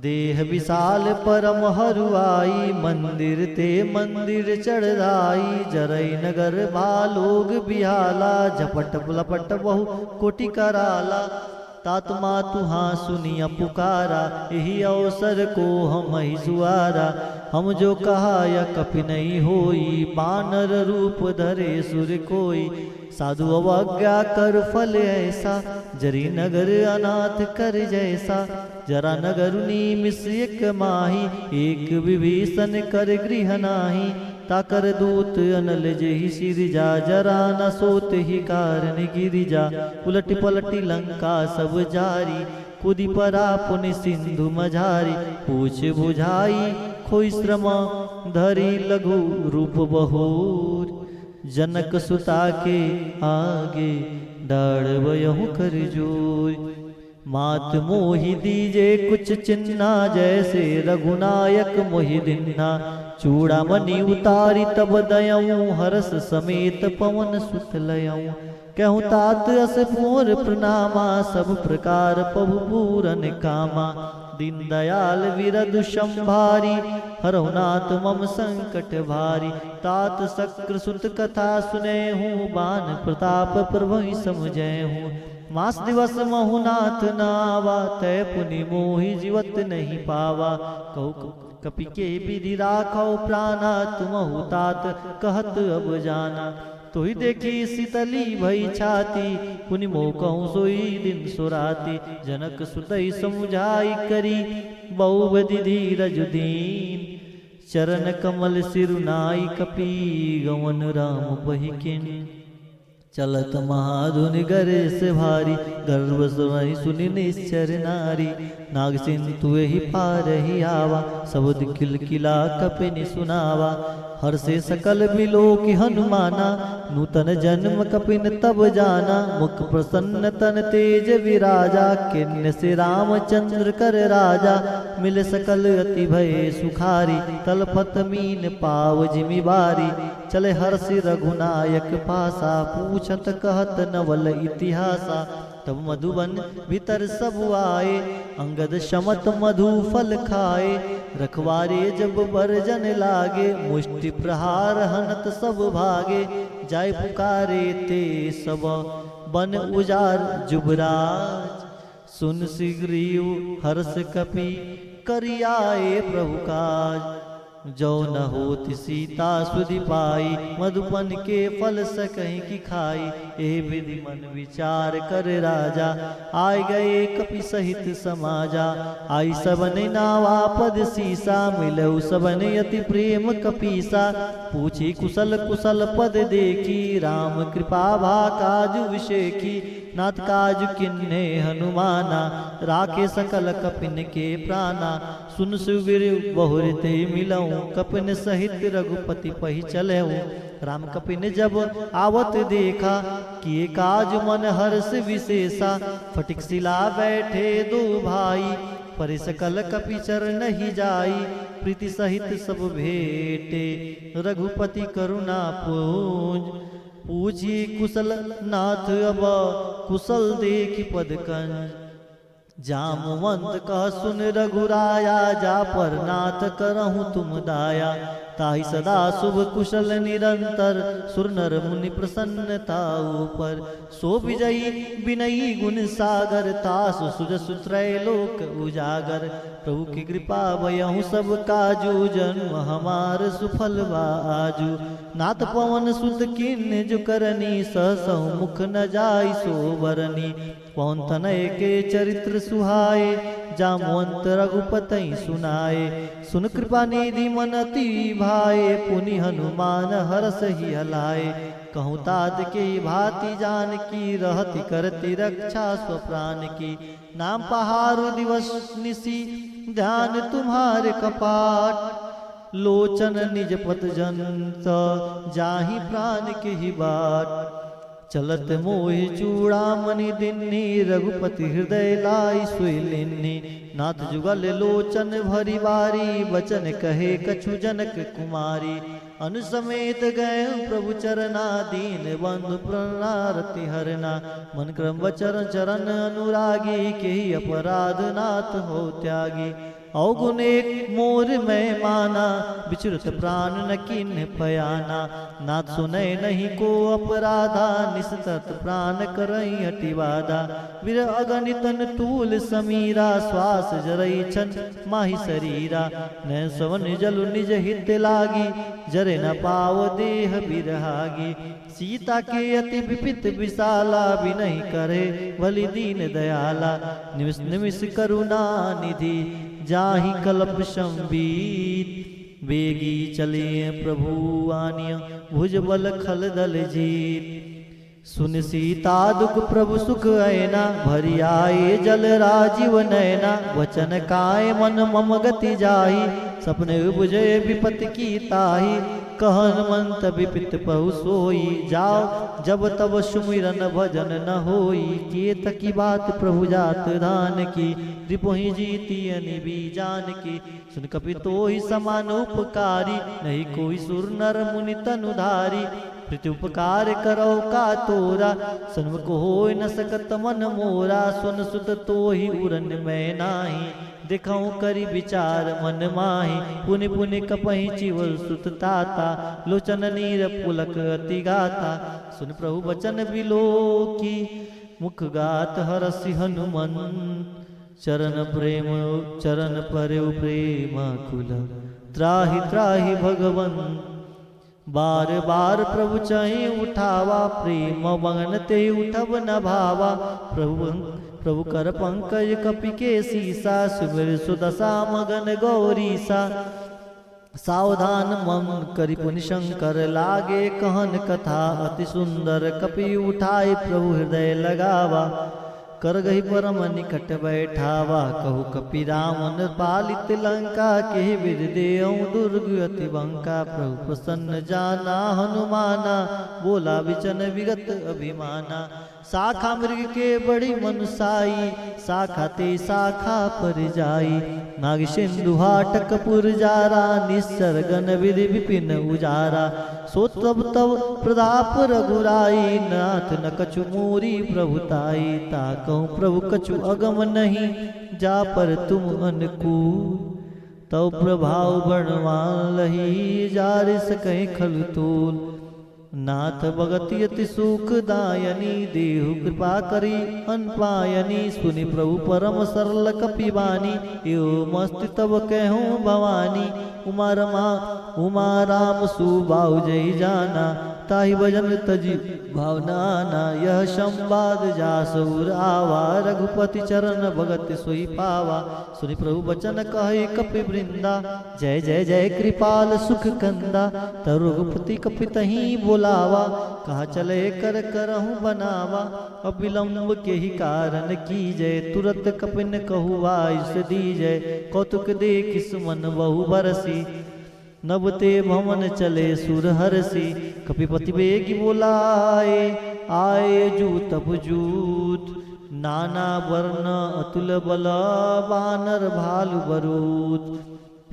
देह विशाल परम हरुआई, मंदिर ते मंदिर चढ़ाई। जरई नगर भालोग बिहाला, झपट लपट बहु कोटि कराला। तात मातु हाँ सुनिया पुकारा, यही अवसर को हम ही सुआरा। हम जो कहा या कपि नहीं होई, बानर रूप धरे सुर कोई। साधु अवज्ञा कर फल ऐसा, जरी नगर अनाथ कर जैसा। जरा नगर निमिष एक माही, एक विभीषण कर गृह नाही। ताकर दूत अनल जेहि सिरजा, जरा न सोत ही कारण गिरिजा। उलट पलटी लंका सब जारी, कुदी परा पुनि सिंधु मझारी। पूछ बुझाई खोई श्रम, धरी लघु रूप बहोर। जनक सुता के आगे, डाढ़ कर जोर। मात मोहि दीजे कुछ चिन्ना, जैसे रघुनायक मोहि दिन्ना। चूड़ामणि उतारी तब दयऊँ, हरस समेत पवन सुत लयऊँ। कहूँ तात अस पूर प्रणामा, सब प्रकार प्रभु पूरन कामा। दीन दयाल विरधु संभारी, हरहुनाथ मम संकट भारी। तात शक्र सुत कथा सुने हूँ, बान प्रताप प्रभु समझे हूँ। मास दिवस महुनाथ नावा, तय पुनि मोहि जीवत नहीं पावा। कहु कपि के विधि राखो प्राणा, तुमहु तात कहत अब जाना। तो ही देखी शीतली भई छाती, पुनि मोह कहूँ सोई दिन सुराती। जनक सुतई समुझाई करी, बहुबधि धीरज दीन। चरण कमल सिरुनाई कपि, गवन राम बहि किन। चलत महाधुनि गरेश भारी, गर्व सुनि सुनि निश्चर नारी। नाग सिंधु एहि पारहि आवा, सबद किलकिला कपिनि सुनावा। हर से सकल बिलोक हनुमाना, नूतन जन्म कपिन तब जाना। मुख प्रसन्न तन तेज विराजा, किन्न से रामचंद्र कर राजा। मिल सकल अति भय सुखारी, तलपत मीन पाव जिमि बारी। चले हर्षि रघुनायक पासा, पूछत कहत नवल इतिहासा। तब मधुबन भीतर सब आए, अंगद शमत मधु फल खाए। रखवारे जब बरजन लागे, मुष्टि प्रहार हनत सब भागे। जाय पुकारे ते सब बन उजार जुबराज। सुन सिग्रीव हर्ष कपि, करियाए प्रभु काज। जो न होति सीता सुधि पाई, मधुपन के फल सकहीं की खाई। ए विधि मन विचार कर राजा, आय गए कपि सहित समाजा। आई सबने नावा पद सीसा, मिलऊ सबने अति प्रेम कपीसा। पूछी कुशल कुशल पद देखी, राम कृपा भा काजु विषेखी। नाथ काजु किन्ने हनुमाना, राखे सकल कपिन के प्राणा। सुन सुग्रीव बहुरते मिलऊँ, कपिन सहित रघुपति पहि चलऊँ। राम कपिन जब आवत देखा, किए काज मन हर्ष विशेषा। फटिक शिला बैठे दो भाई, परे सकल कपि चरण ही जाई। प्रीति सहित सब भेटे, रघुपति करुणा पूज। पूछी कुशल नाथ अब, कुशल देखि पद कंज। जामवंत कह सुन रघुराया, जा पर नाथ करहूँ तुम दाया। ताहि सदा शुभ कुशल निरंतर सुर नर मुनि प्रसन्नता ऊपर सो विजयी विनयी गुण सागर तासु सुजसु त्रैलोक उजागर प्रभु की कृपा भयहु सब काजू जन्म हमार सुफल आजू नाथ पवन सुत किन्ह जो करनी सहसहु मुख न जाई सो बरनी पवन तनय के चरित्र सुहाए जामवंत रघुपति सुनाए सुन कृपा निधि मन अति भाए पुनि हनुमान हरस ही हलाए कहूँ तात के भांति जान की रहति करती रक्षा स्वप्राण की नाम पहाड़ दिवस निसी ध्यान तुम्हारे कपाट लोचन निज पत जंत जाहि प्राण के ही बाट चलत मोहि चूड़ामणि दिन्नी रघुपति हृदय लाई सोई लिन्नी नाथ जुगल लोचन भरी बारी वचन कहे कछु जनक कुमारी अनुसमेत गए प्रभु चरना दीन बंधु प्रणारति हरना मन क्रम वचन चरण अनुरागी के अपराध नाथ हो त्यागी अवगुण एक मोर में माना विचुरत प्राण न किन्ह पयाना नाथ सुनय नहीं को अपराधा निसतत प्राण करई हटिवादा वीर अगणितन तूल समीरा श्वास जरई छन माही शरीरा न सवन जलु निज हित लागी जरे न पाव देह बिरहागी सीता के अति विपित विशाला भी नहीं करे भली दीन दयाला निमिष निमिष करुणा निधि जाहि कल्प संबीत वेगी चले प्रभु आनिय भुज बल खल दल जीत सुन सीता दुख प्रभु सुख ऐना भरी आए जल राजीव नैना वचन काय मन मम गति जाहि सपने बुझे विपत्ति की ताहि कहन मंत विपित पहु सोई जाओ जब तब सुमिरन भजन न होई केत की बात प्रभु जात दान की रिपोहि जीती अनिबी जान की सुन कपि तो ही समान उपकारी नहीं कोई सुर नर मुनि तनुधारी प्रति उपकार करो का तोरा सन्मुख हो न सकत मन मोरा सुन सुत तो ही उरन में नाही दिखाऊं करी विचार मन माही पुनि पुनि कपहि चिवल सुत ताता लोचन नीर पुलक अति गाता सुन प्रभु बचन बिलो की मुख गात हरसि हनुमन चरण प्रेम चरण परयु प्रेम कुल त्राहि त्राहि भगवन बार बार प्रभु चाहि उठावा प्रेम मगन ते उठब न भावा प्रभु कर पंकज कपि के सीसा सुमिर सुदशा मगन गौरीसा सावधान मन करि पुनि शंकर लागे कहन कथा अति सुंदर कपि उठाए प्रभु हृदय लगावा कर गही परम निकट बैठावा कहु कपि रामन पालित लंका के विद देऊ दुर्ग अति बंका प्रभु प्रसन्न जाना हनुमाना बोला विचन विगत अभिमाना शाखा मृग के बड़ी मनुसाई शाखा ते शाखा पर जाई नाग सिंधु हाटक पुर जारा निसर्गन विधि विपिन उजारा सो तब तब प्रताप रघुराई नाथ न कछु मोरी प्रभुताई ता कहूँ प्रभु कछु अगम नहीं जा पर तुम अनुकूल तव प्रभाव वर्णवान लही जार सकै खल तोल नाथ भगति अति सुख दायनी देहु कृपा करी अनपायनी सुनि प्रभु परम सरल कपिबानी यो मस्ति तब कहूँ भवानी उमा राम सुबाहु जय जाना ताहि भजन तजी भावनाना यह संवाद जासुर आवा रघुपति चरण भगत सोई पावा सुनि प्रभु बचन कहे कपि वृंदा जय जय जय कृपाल सुख कंदा तरु रघुपति कपि तहीं बोलावा कहा चले कर करहूँ बनावा अविलंब के ही कारण की जय तुरत कपिन कहुआ इस दी जय कौतुक देख सुमन बहु बरसी नबते भवन चले सुर हरसी कपिपति बेगी बोलाए आए जूत जूत नाना वर्ण अतुल बल बानर भालु बरूत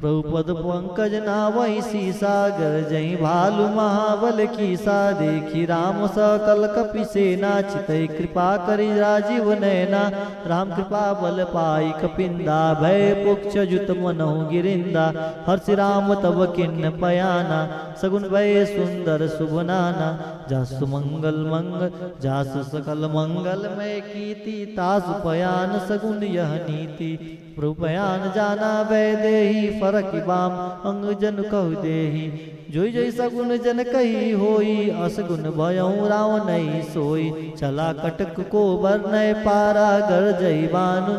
प्रभु पद पंकज नावई सी सागर जई भालु महाबल की सा देखी राम सकल कपि सेना चितई कृपा करि राजीव नैना राम कृपा बल पाई कपिंदा भय पुक्ष जुत मनहु गिरिंदा हर्ष राम तब किन्न पयाना सगुन भय सुंदर शुभ नाना जासु मंगल मंगल जासु सकल मंगल में कीति तासु पयान सगुन यह नीति प्रभु पयान जाना वै देही फरक बाम अंग जन कहु देही जोई जोई सगुन जन कही होई असगुन भयऊ राव नहीं सोई चला कटक को बरनय पारा गर जई बानु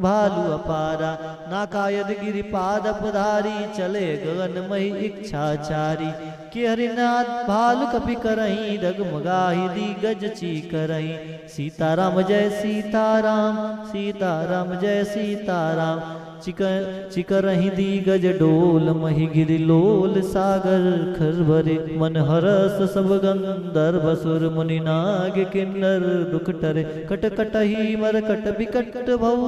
भालु अपारा नाकायद गिरिपाद पधारी चले गगन मही इच्छाचारी कि हरिनाथ भालु कपि करही डगमगाही दिग्गज ची करही सीताराम जय सीताराम सीताराम जय सीताराम चिकरही दिग्गज डोल मही गिरि लोल सागर खरबरे मन हरस सब गंधर्व सुर मुनि नाग किन्नर दुख टरे कट कटही मर कट बिकट भव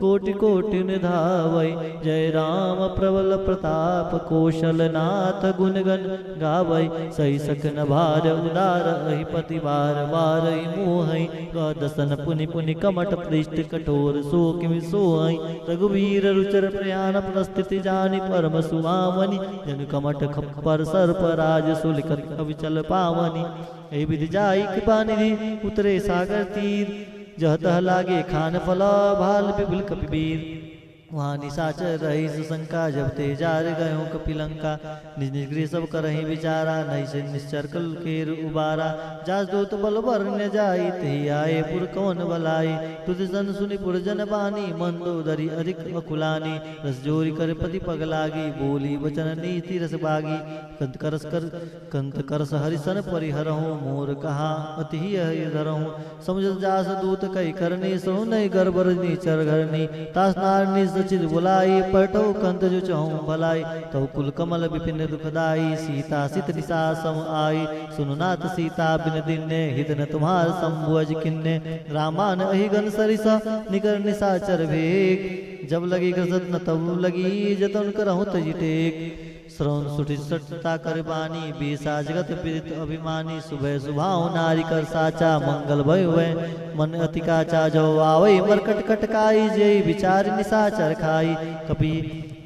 कोटि कोटि निधावै जय राम प्रबल प्रताप कौशल नाथ गुण गण गावै सही सकन भार उदार अहि पति बार बार मोहै गदसन पुनि पुनि कमट पृष्ठ कठोर सो किमि सोहै रघुवीर रुचर प्रयाण प्रस्थिति जानि परम सुहावनि जन कमट खप्पर सर्प राज सुलिकत अविचल पावनि एहि विधि जाई कृपा निधि उतरे सागर तीर जह तह लागे खान फला भाल बिपुल कपिबीर वहाँ निशाचर रही सुशंका जब तेजार गयो कपिलंका निज निज गृह सब करही विचारा नहीं से निश्चर कल केर उबारा जास दूत बल बरन्य जाई तेहि आए पुर कौन बलाई तुझ सन सुनि पुरजन बानी मंदोदरी अधिक अकुलानी रस जोरी कर पति पग लागी बोली वचन नीति रस बागी कंत करस हरिसन परिहरहूँ मोर कहा अति ही धरहूँ समझ जास दूत कई करनी सो नहीं गर्भरनी चर घरनी तास नारनी चित बुलाई पटो कंत जो चहु भलाई तो कुल कमल विपिन दुखदाई सीता सित निशा सम आई सुनुनाथ सीता बिन दिन्ने हितन तुम्हार संभुअज किन्ने रामान अहिगन सरिसा निकर निशाचर भेक जब लगी गजत न तब लगी जतन करहु तजि टेक श्रवण सुठी सटता कर बानी बेसा जगत पीड़ित अभिमानी सुबह सुभाव नारी कर साचा मंगल भय हुए मन अति काचा जो आवई मरकट कटकाई जय विचार निशाचर खाई कपि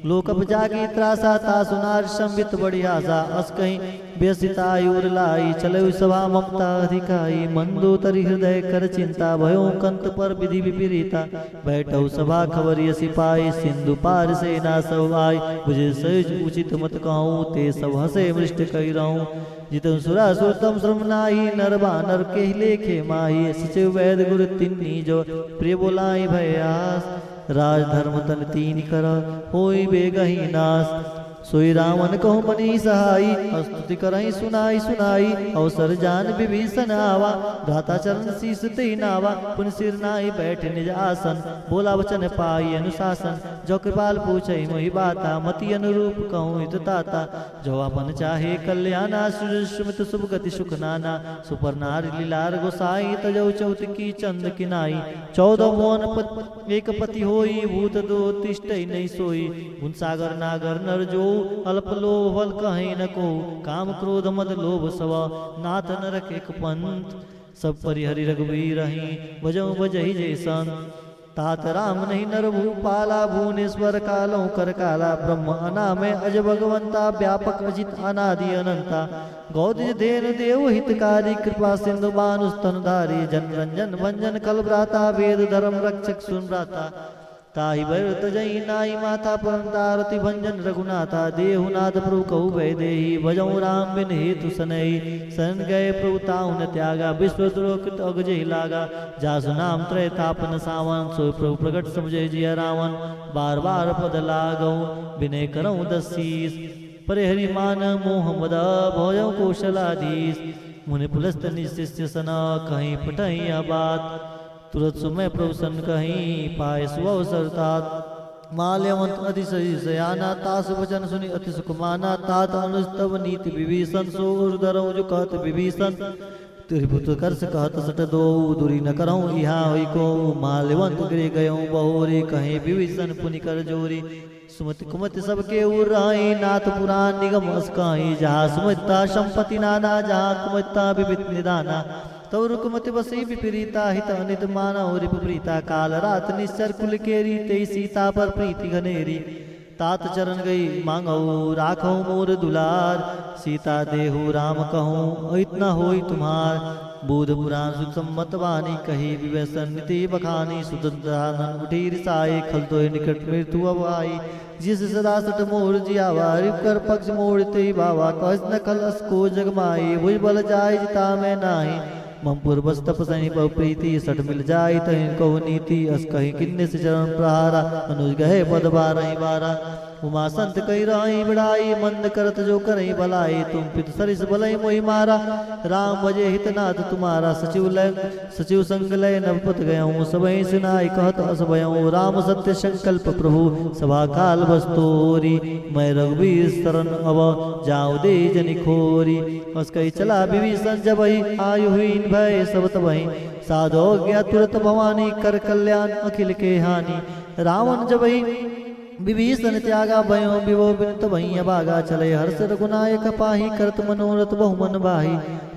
लोकप जागी त्रासा ता सुनार संबित बड़ी आशा अस कहीं व्यसिताई उरलाई चले सभा ममता अधिकाई मंदोतरी हृदय कर चिंता भयो कंत पर विधि विपरीता बैठो सभा खबरिय सिपाही सिंधु पार सेना सब आई बुझे सहज उचित मत कहूँ ते सब हसे मृष्ट कही रहूँ जितम सुरा सुरतम श्रम नाही नर बानर के लेखे माही सचिव वैद गुरु तिन्नी जो प्रिय बोलाई भयास राज धर्म तन तीन कर होई बेगही नाश सोई रावण कहु मनी सहाई स्तुति करहि सुनाई सुनाई अवसर जान विभीषण आवा धाता चरण शीस ते नावा पुन सिर नाई बैठ निज आसन बोला वचन पाई अनुशासन जो कृपाल पूछई मोहि बाता मति अनुरूप कहूँ हित ताता जो अपन चाहे कल्याणा सुमित शुभ गति सुख नाना सुपर नार लीलार गोसाई तजौ चौथ की चंद किनाई 14 मोहन एक पति होई भूत दो तिष्ठई नहीं सोई उन सागर नागर नर जो अल्प लोभल कहीं न को काम क्रोध मद लोभ सवा नाथ नरक एक पंथ सब परिहरि रघुवीर रही बजऊ बजही जैसन तात राम नहीं नर भूपाला भुवनेश्वर कालों कर काला ब्रह्म अनामय अज भगवंता व्यापक अजित अनादि अनंता गौद देन देव हितकारी कृपा सिंधु मानुस्तनधारी जन रंजन भंजन कल भ्राता वेद धर्म रक्षक सुन भ्राता ताहि भरत जई नाई माता परंतारति भंजन रघुनाथा देहुनाथ प्रभु कहु भय देहि भजऊ राम बिन हेतु सनई सन गए प्रभु ताहु न त्यागा विश्व द्रोकृत अगजहि लागा जासु नाम त्रय तापन सावन सो प्रभु प्रकट समझे जिया रावण बार बार पद लागऊ विनय करऊँ दसीस परे हरि मान मोह मद भोजऊ कौशलाधीश मुनि पुलस्त निशिष्य सना कहीं पटही बात तुरत सुमय प्रभुसन कहीं पाए सुअवसर तात माल्यवंत अतिशय सयाना तास वचन सुनि अति सुख माना तात अनुस्तव नीति विभीषण सो उर्धरौ जो कहत विभीषण त्रिभुत कर्ष कहत सट दो दूरी न करऊं इहा होई को माल्यवंत गिरे गयो बहोरी कहे विभीषण पुनि कर जोरी सुमति कुमति सबके उराई नाथ पुराण निगम अस्काई जहाँ सुमता संपत्ति नाना जहाँ कुमता विविध निदाना तव रुकुमति बसी विपरीता हित अनित मानव रिपुप्रीता काल रात निश्चर कुल केरी ते सीता पर प्रीति घनेरी तात चरण गई मांगो राखो मोर दुलार सीता देहु राम कहूँ इतना होई तुम्हार बुध पुराण सुसम्मत वाणी कही विवेशन नीति बखानी सुदंतानन उठी रिसाई खल तो निकट मृत्यु अब आई जिस सदा सट मोर जियावा कर पक्ष मोड़ते बावा कस न कलस को जगमाई भुज बल जाय जिता में नाही ममपुर बस तपसनी बहु प्रीति सट मिल जाई तहिन कहो नीति अस कही किन्ने से चरण प्रहारा अनुज गहे पद बारही बारा उमा संत कही राई बड़ाई मंद करत जो करई भलाई तुम पित सरिस भलई मोहि मारा राम भजे हितनाथ तुम्हारा सचिव संग लय नवपत गयऊँ सबई सुनाई कहत अस भयऊँ राम सत्य संकल्प प्रभु सभा काल बस्तोरी मैं रघुवीर शरण अब जाऊँ दे जनि खोरी अस कही चला विभीषण जबहि आयु हुई भय सब तबहि साधो गया तुरत भवानी कर कल्याण अखिल के हानि रावण जबहि विभीषण त्यागा भयो विवो बिनत भैया भागा चले हर्ष रघुनायक पाही करत मनोरथ बहुमन बाही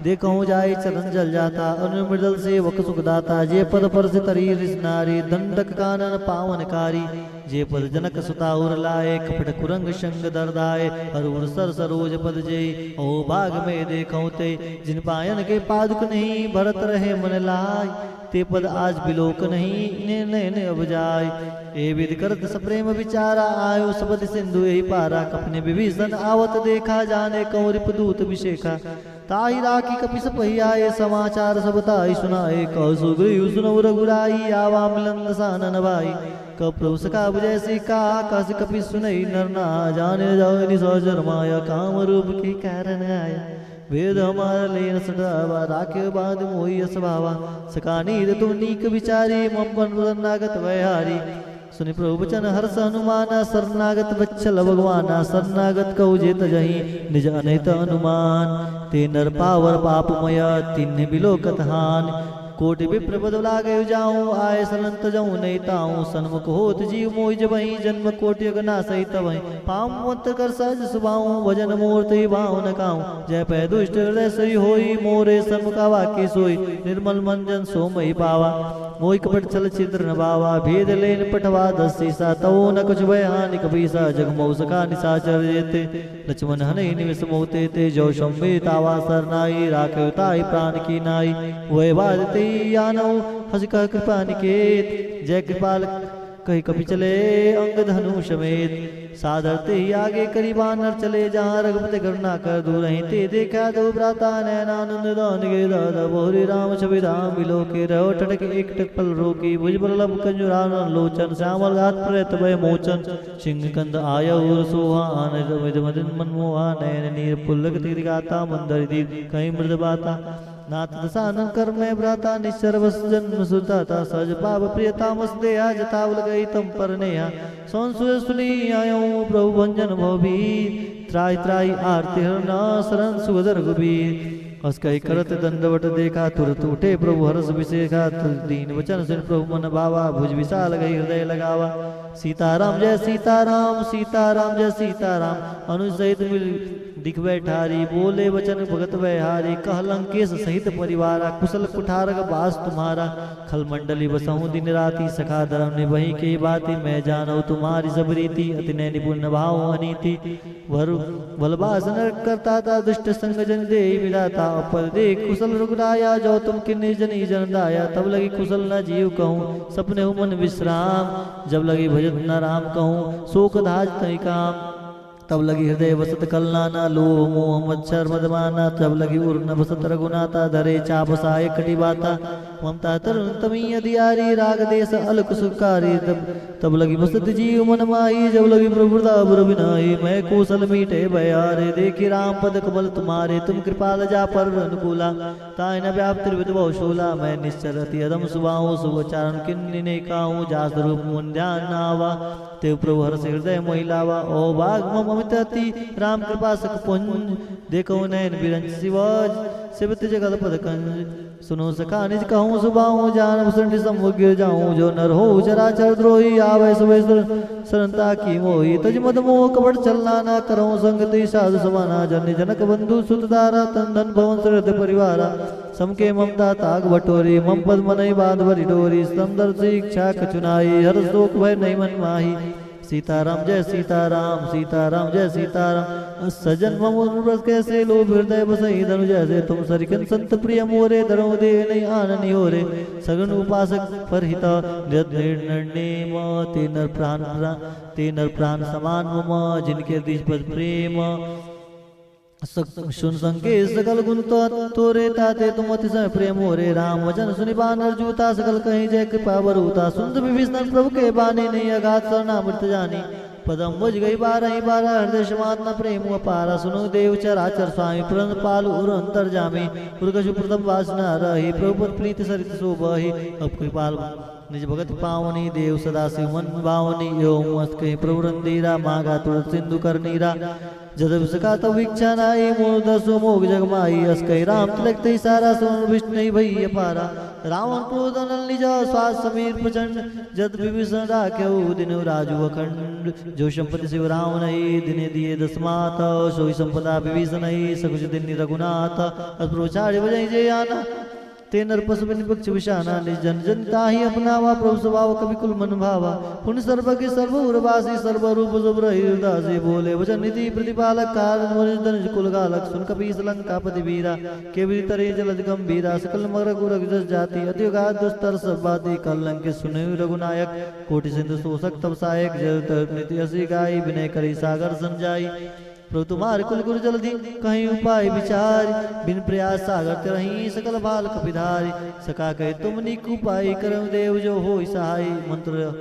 देखो जाय चरण जल जाता अनुमृदल सेवक सुखदाता जे पद पर से तरी नारी दंडक कानन पावनकारी जे पद जनक सुता उर लाए कपट कुरंग संग दरदाए हरूर सर सरोज पद जय ओ बाग में देखो ते जिन पायन के पादुक नहीं भरत रहे मन लाय ते पद आज बिलोक नहीं ने अब जाय ए विद करत सप्रेम विचारा आयो सबद सिंधु यही पारा कपने विभीषण आवत देखा जाने कौरिप दूत विशेखा ताहि राखी कपिस पहियाए समाचार सब ताहि सुनाए कह सुग्रीव सुनऊ रघुराई आवा मिलन सानन भाई कब प्रभु सका जैसी का कस कपि सुनई नरना जाने जाओ निसोजर माया काम रूप के कारण आया वेद हमारा लेन सदावा राखे बाद मोहि असभावा सकानी तुम नीक विचारी मम नागत वैहारी सुनि प्रभु वचन हर्ष हनुमाना शरणागत बच्चल भगवाना शरणागत कहु जेत जही निज अनहित अनुमान ते नर पावर पापमय तिन्ह बिलोकत हान कोटि विप्र बदला गयो जाऊं आय सनंत जाऊं नहीं ताऊं सन्मुख होत जीव मोहि जबहि जन्म कोटि अगना सहित वही पामवंत कर सहज सुभाऊं भजन मूर्ति भाव न काऊं जय पै दुष्ट हृदय सही होई मोरे सन्मुखा वाक्य सोई निर्मल मन जन सो मही पावा मोहि कपट छल छिद्र न बावा भेद लेन पटवा दस सीसा तवो न कुछ बयान कबीसा जग मऊ सका निसाचर जेते लक्ष्मण हनई निविष मोते ते जो शंभे तावा सरनाई राखे ताई प्राण की नाई वह बाजते यानौ हस कह कृपा निकेत जय कृपाल कही कपि चले अंग धनु समेत साधरते ही आगे करी बानर चले जहाँ रघुपति करुणा कर दूर ते देखा दो भ्राता नैनानंद दान गे दादा बोहरी राम छवि राम बिलो के रहो टटक एक टक पल रोकी भुज बल्लभ कंजुरान लोचन श्यामल घात प्रयत भय मोचन सिंह कंद आय और सोहा आनंद मदन मनमोहा नयन नीर पुल्लक तिरिगाता मंदर दीप कहीं मृद बाता नाथ दसानन कर में भ्राता निश्चर वस जन्म सुताता सज पाप प्रियता मस देहा जतावल गई तम पर नेहा संसुर सुनी आयो प्रभु भंजन भोबी त्राय त्राय आरती हरना शरण सुगदर गुबीर हस कही करत दंडवट देखा तुरत उठे प्रभु हरस विशेखा दीन वचन सुन प्रभु मन भावा भुज विशाल गई हृदय लगावा सीताराम जय सीताराम सीताराम जय सीताराम अनुज सहित मिल दिख बैठारी बोले वचन भगत वैहारी कह लंकेश सहित परिवारा कुशल कुठारक बास तुम्हारा खल मंडली बसहु दिन राति सखा धर्म ने वही के बाती मैं जानऊ तुम्हारी सब रीति अति नय निपुण भाव अनीति भलबास नरक करता था दुष्ट संग जन दे विदाता अपद दे कुशल रुगराया जो तुम किन्नी जनी जन दाया तब लगी कुशल न जीव कहूँ सपने मन विश्राम जब लगी भजत न राम कहूँ शोक धाज तय काम तब लगी हृदय वसत कलनाना लोह मोह मच्छर मदमाना तब लगी उर्न वसत रघुनाथा धरे चाप साय कटी बाता ममता तरुण तमी अधियारी राग देश अलक सुकारी तब लगी वसत जीव मन माही जब लगी प्रभुता बुर बिनाई मैं कौशल मीठे बयारे देखी राम पद कमल तुम्हारे तुम कृपाल जा पर अनुकूला ताय न व्याप्त विधवो शूला मैं निश्चर अति अदम सुबाहु सुवचारण किन्नी ने काहू जास रूप मन ध्यान नावा ते प्रभु हर्ष हृदय महिलावा ओ बाग मम अति राम कृपा सक पुंज देखो नैन बिरंज शिवज सिबत जगल पद कंज सुनो सखा निज कहूँ सुबाऊँ जान भूषण सम्मुख गिर जाऊँ जो नर हो चराचर द्रोही आवे सुबह सरनता की मोही तज मद मोह कपट चलना ना करो संगति साधु समाना जन जनक बंधु सुतदारा तन धन भवन सरद परिवारा समके ममता ताग बटोरी मम पद मनई बांध भरी डोरी सुंदर शिक्षा कचुनाई हर शोक भय नहीं मन माही सीताराम जय सीताराम सीताराम जय सीताराम सजन मम कैसे लो हृदय बसई धनु जैसे तुम सरिकन संत प्रिय मोरे धरो दे नहीं आननी हो रे सगन उपासक परहित निर्णय ते नर प्राण समान मम जिनके दिश पद प्रेम सुन संके सकल गुण तोरे ताते तुम अति समय प्रेम हो रे राम वचन सुनि बानर जूता सकल कहीं जय कृपा बरूता सुंद विभीषण प्रभु के बानी नहीं अगाध सरनामृत जानी पदम बुझ गई बारह हृदय समात्मा प्रेम अपारा सुनो देव चराचर स्वामी पुरन पालु उर अंतर जामी पुरकशु प्रथम वासना रही प्रभुपद प्रीति सरित शोभहि अब कृपाल निज भगत पावनी देव सदा शिव मन भावनी यो मस्त कहीं प्रभु रंदीरा मागा तुरंत सिंधु कर नीरा जद विसका तब इच्छा नाई मोर दसो मोग जगमाई अस कही राम तिलक तई सारा सोन विष्णु भई अपारा रावण क्रोध नल निज स्वास समीर प्रचंड जद विभीषण राख्यो दिन राजू अखंड जो संपत्ति शिव राम नहीं दिने दिए दसमात सोई संपदा विभीषण नहीं सकुच दिन रघुनाथ अप्रोचार्य बजई जय आना ते नर पशु पक्ष विषाना निज जन जनता ही अपनावा प्रभु स्वभाव कवि कुल मन भावा पुण्य सर्वज्ञ सर्वउरवासी सर्वरूप शुभ्र हृदय बोले वचन निधि प्रतिपालक कारण कुल गालक सुन कपीस लंकापति वीरा केवली तरे जलद गंभीरा सकल मगर गुरग जस जाति अतिगाध दुस्तर सर्वादि कलंक सुने रघुनायक कोटि सिंधु शोषक तब सहायक जल नीति असी गाई विनय करी सागर संजाई प्रभु तुम्हारे कुल गुरु जल्दी कहीं उपाय विचार बिन प्रयास सागर तरही सकल बाल कपिधारी सका कहे तुम निक उपाय करम देव जो हो सहाय मंत्र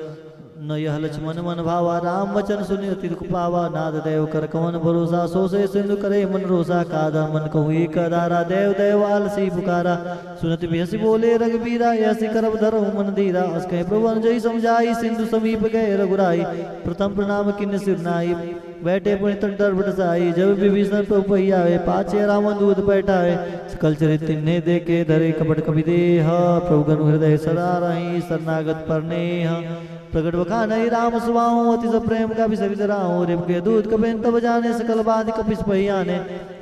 न यह लक्ष्मण मन भावा राम वचन सुनि अति दुख पावा नाद देव कर कवन भरोसा सो से सिंधु करे मन रोसा कादा मन कहु एक दारा देव देव आलसी पुकारा सुनत भी हसी बोले रघुबीरा ऐसी करब धरो मन धीरा अस कहे प्रभु अनुजई समझाई सिंधु समीप गए रघुराई प्रथम प्रणाम किन सिरनाई बैठे पुण्य तट बटसाई जब विभीषण प्रभु आवे पाछे रावण दूध बैठाए सकल चरित्र ने देखे धरे कपट कवि देह प्रभु गनु हृदय सदा रही शरणागत पर नेह प्रकट बखा नहीं राम सुबाऊं अति सब प्रेम का भी सवित राहूं रिप के दूध कबेन तब जाने सकल बाध कपिस पहियाने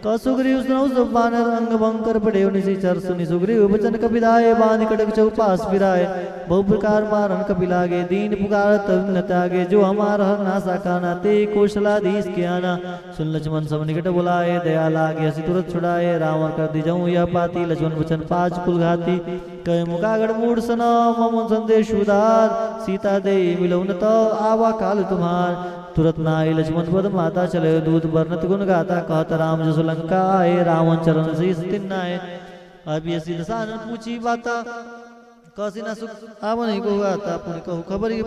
कसुग्रीव सुनौ सब बानर अंग भंग कर पड़े निशिचर सुनि सुग्रीव वचन कपिदाए बांध कटक चौपास फिराए बहु प्रकार मारन कपि लागे दीन पुकार तब न त्यागे जो हमार हर नासा काना ते कौशलाधीश के आना सुन लक्ष्मण सब निकट बुलाए दया लागे हसी तुरंत छुड़ाए रावण कर दी जाऊं यह पाती लक्ष्मण वचन पांच कुल घाती कहे मुकागढ़ मूड सना मम संदेश उदार सीता दे मिलो न तो आवा काल तुम्हार तुरंत नाई लक्ष्मण पद माता चले दूत वर्णत गुण गाता कहत राम जसो लंका आए रावण चरण शीस तिन्नाए अब ये सीधा सानन पूछी बाता कसी ना सुख आवन को गाता पुण्य कहू खबर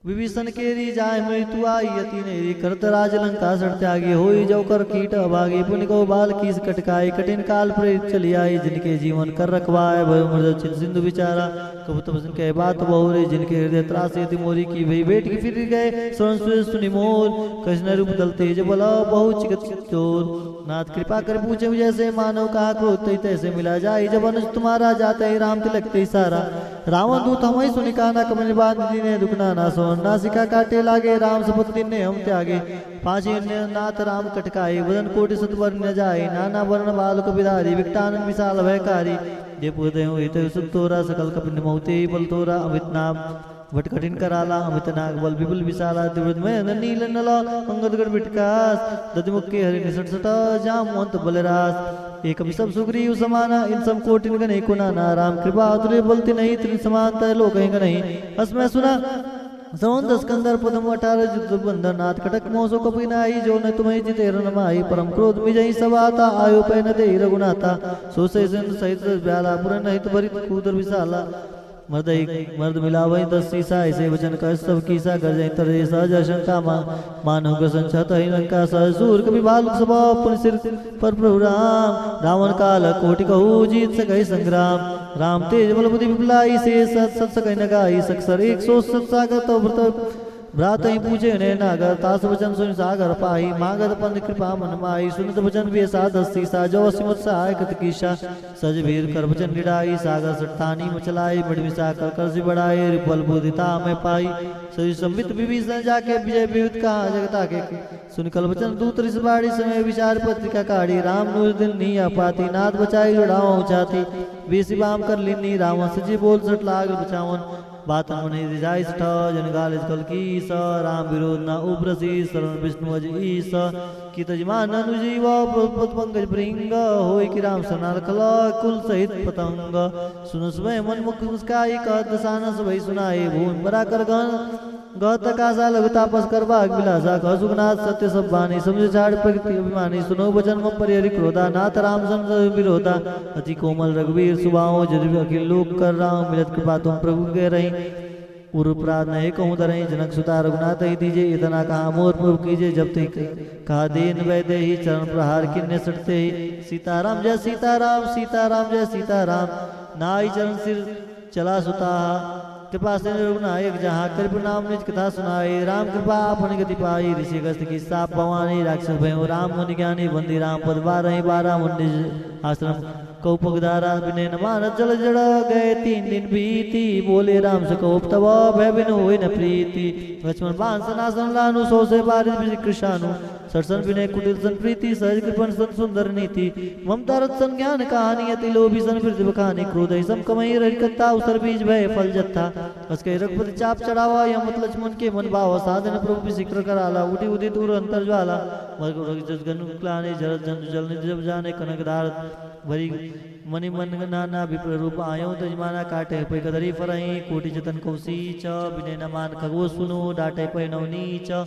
विभीषण केरी जाय मृत्यु आई अति नेरी करत राज लंका सड़ त्यागी होई जो कर कीट अभागी पुण्य को बाल कीस कटकाई कठिन काल प्रेत चली आई जिनके जीवन कर रखवाए भय मृद चिन सिंधु बिचारा कबू तब कह बात बहुरे जिनके हृदय त्रास यति मोरी की भई बेट की फिर गए सुन सुनि मोर कृष्ण रूप दल तेज बला बहु चिकत चोर नाथ कृपा कर पूछे जैसे मानव कहा क्रोध तैसे मिला जाए जब अनुज तुम्हारा जाते ही राम तिलकते सारा रावण दूत हम ही सुनि काना कमल बांध दीने दुखना ना सोन नासिका काटे लागे राम सपत्ति ने हम त्यागे पांची नाथ राम कटकाई वदन कोटि सतवर न जाए नाना वर्ण बालक विधारी विकटानन विशाल भयकारी जे पुदय हुई सुतोरा सकल कपिन मौते बल तोरा अमित नाम वट कठिन कराला अमित नाग बल विपुल विशाला दिवृत में नील नला अंगद गढ़ बिटकास दधिमुख के हरि निसट सटा जामवंत बलरास एक सब सुग्रीव समाना इन सब कोटिन गने कुनाना राम कृपा तुले बोलती नहीं त्रि समानता लोक कहेंगे नहीं असमय सुना सौन दस्कंदर पदम 18 युद्ध बंधन नाथ कटक मोसो कपि नाई जो न तुम्हें जिते रनमाई परम क्रोध विजयी सवाता आयो पे न दे रघुनाथा सो से सहित ब्याला पुर नहीं तो भरित कूदर विशाला मर्द मिलावई 10 सीसा ऐसे वचन कर सब कीसा कर जाए तरह सहज शंका मानव का संचत ही लंका सहसूर कभी बाल सभा पुण्य सिर पर प्रभु राम रावण काल कोटि कहू जीत सके संग्राम राम तेज बल बुद्धि विपलाई से सत सत सकै नगाई सकसर 100 सागर तो व्रत भ्रात ही पूछे ने नागर तास वचन सुन सागर पाई मागत पंथ कृपा मन माई सुनत वचन वे साधसी सा जो सिमत सहाय कृत कीशा सज भीर कर वचन निडाई सागर सठानी मचलाई बड़ विसा कर कर बढ़ाए रिपल बुदिता में पाई सही संबित विभीषण जाके विजय विविध कहा जगता के सुन कल वचन दूत रिस बाड़ी समय विचार पत्रिका काढ़ी राम नूर दिन नी आपाती नाथ बचाई जोड़ाओ चाती बेसी बाम कर लिनी रावण सजी बोल सट लाग बचावन बात मने रिजाई सठ जन गाल कल की स राम विरोध न उब्रसी शरण विष्णु अज ईस की तजमान अनुजीव पद पंकज भृंग होय कि राम सनाल कल कुल सहित पतंग सुन सुबह मन मुख मुस्काई कह दसाना सबई सुनाए भून बरा कर गण गत कासा लघु तापस कर भाग विलासा कह सुखनाथ सत्य सब बानी समझ चाड़ प्रकृति अभिमानी सुनो वचन मम परिहरि क्रोधा नाथ राम सम विरोधा अति कोमल रघुवीर सुबाओ जदि अखिल लोक कर राम मिलत कृपा तुम प्रभु के रही उर्प्राद नहीं कहूँ दरही जनक सुता रघुनाथ ही दीजिए इतना कहा मोर प्रभु कीजिए जब तक कहा दीन वैद्य ही चरण प्रहार किन्ने सटते ही सीताराम जय सीताराम सीताराम जय सीताराम नाई चरण सिर चला सुता कृपा से रघुनायक जहाँ कर प्रणाम निज कथा सुनाए राम कृपा आपन गति पाई ऋषि गस्त की साप भवानी राक्षस भयो राम मुनि ज्ञानी बंदी राम पद बारह बारह मुनि आश्रम कौपगदारा विनय न मान जल जड़ गए 3 दिन बीती बोले राम से कौप तब भय बिन होय न प्रीति लक्ष्मण बाण सनासन लानु सो से बारिश कृषानु सरसन विनय कुटिल सन प्रीति सहज कृपण सन सुंदर नीति ममता रत सन ज्ञान कहानी अति लोभी सन प्रतिभ कहानी क्रोध सम कमई रहिकता उसर बीज भय फल जत्था असके रघुपति चाप चढ़ावा यमत लक्ष्मण के मन भाव साधन प्रभु शिखर कराला उठी उदित दूर अंतर ज्वाला जन क्लाने जल जल जब जाने कनक धार भरी मणि मन नाना विप्र रूप आयो तजमाना काटे पै कदरी फरही कोटि जतन कौसी च विनय न मान खगो सुनो डाटे पै नवनी च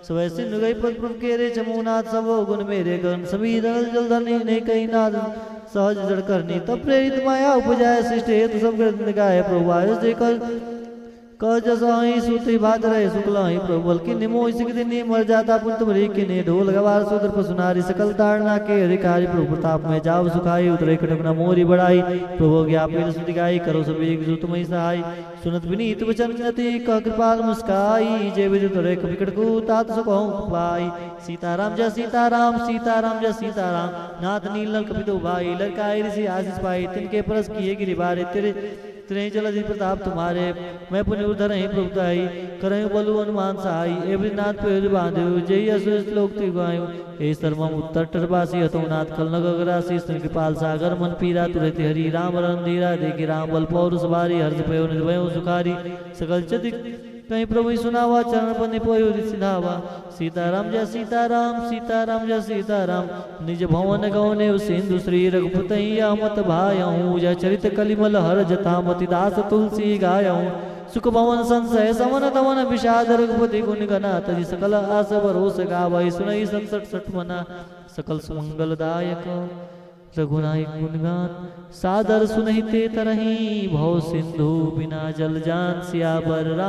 सवै सिंधु गई पद प्रभ के रे चमुनाथ सब गुण मेरे गण सभी दल जल धनी नहीं कहीं नाद सहज जड़ करनी तब प्रेरित माया उपजाय शिष्ट हेतु सब कृत गाय प्रभु आयुष देकर कह जसहि सुति भात रहे शुक्लहि प्रबल की निमोहि सिख दिनी मर जाता पुन तुमरी किने ढोल गवार सुदर पसुनारी सकल ताड़ना के अधिकारी प्रभु प्रताप में जाव सुखाई उतरे कटक न मोरी बढ़ाई प्रभु ज्ञापिल सुति गाई करो सब एक जो तुम्हें सहाय सुनत विनीत वचन अति कह कृपाल मुस्काई जे विदुत रे विकट को तात सुखहु पाई सीताराम जय सीताराम सीताराम जय सीताराम नाथ नील कपितो भाई लड़काई ऋषि आशीष पाई तिनके परस किए गिरि बारे तेरे तेरे जलधि प्रताप तुम्हारे मैं पुण्य उधर ही प्रभुताई करें बलु अनुमान सहाई एवं नाथ पे बांधे जय असुर लोक तिगायु ए सर्वम उत्तर टरबासी हतो नाथ कल नगरासी स्त्री कृपाल सागर मन पीरा तुरते हरि राम रणधीरा देखी राम बल पौर सवारी हर्ष पयो निर्भयो सुखारी सकल चतिक कहीं प्रभु सुनावा चरण पर निपोयो सिधावा सीताराम जय सीताराम सीताराम जय सीताराम निज भवन गौने सिंधु श्री रघुपतैया मत भायऊँ जय चरित कलिमल हर जता मति दास तुलसी गायऊँ सुख भवन संशय समन तमन विषाद रघुपति गुण गना तजि सकल आस भरोस गावै सुनई संसठ सठ मना सकल सुमंगलदायक रघुनायक गुणगान सादर सुनहि ते तरही भव सिंधु बिना जल जान सियावर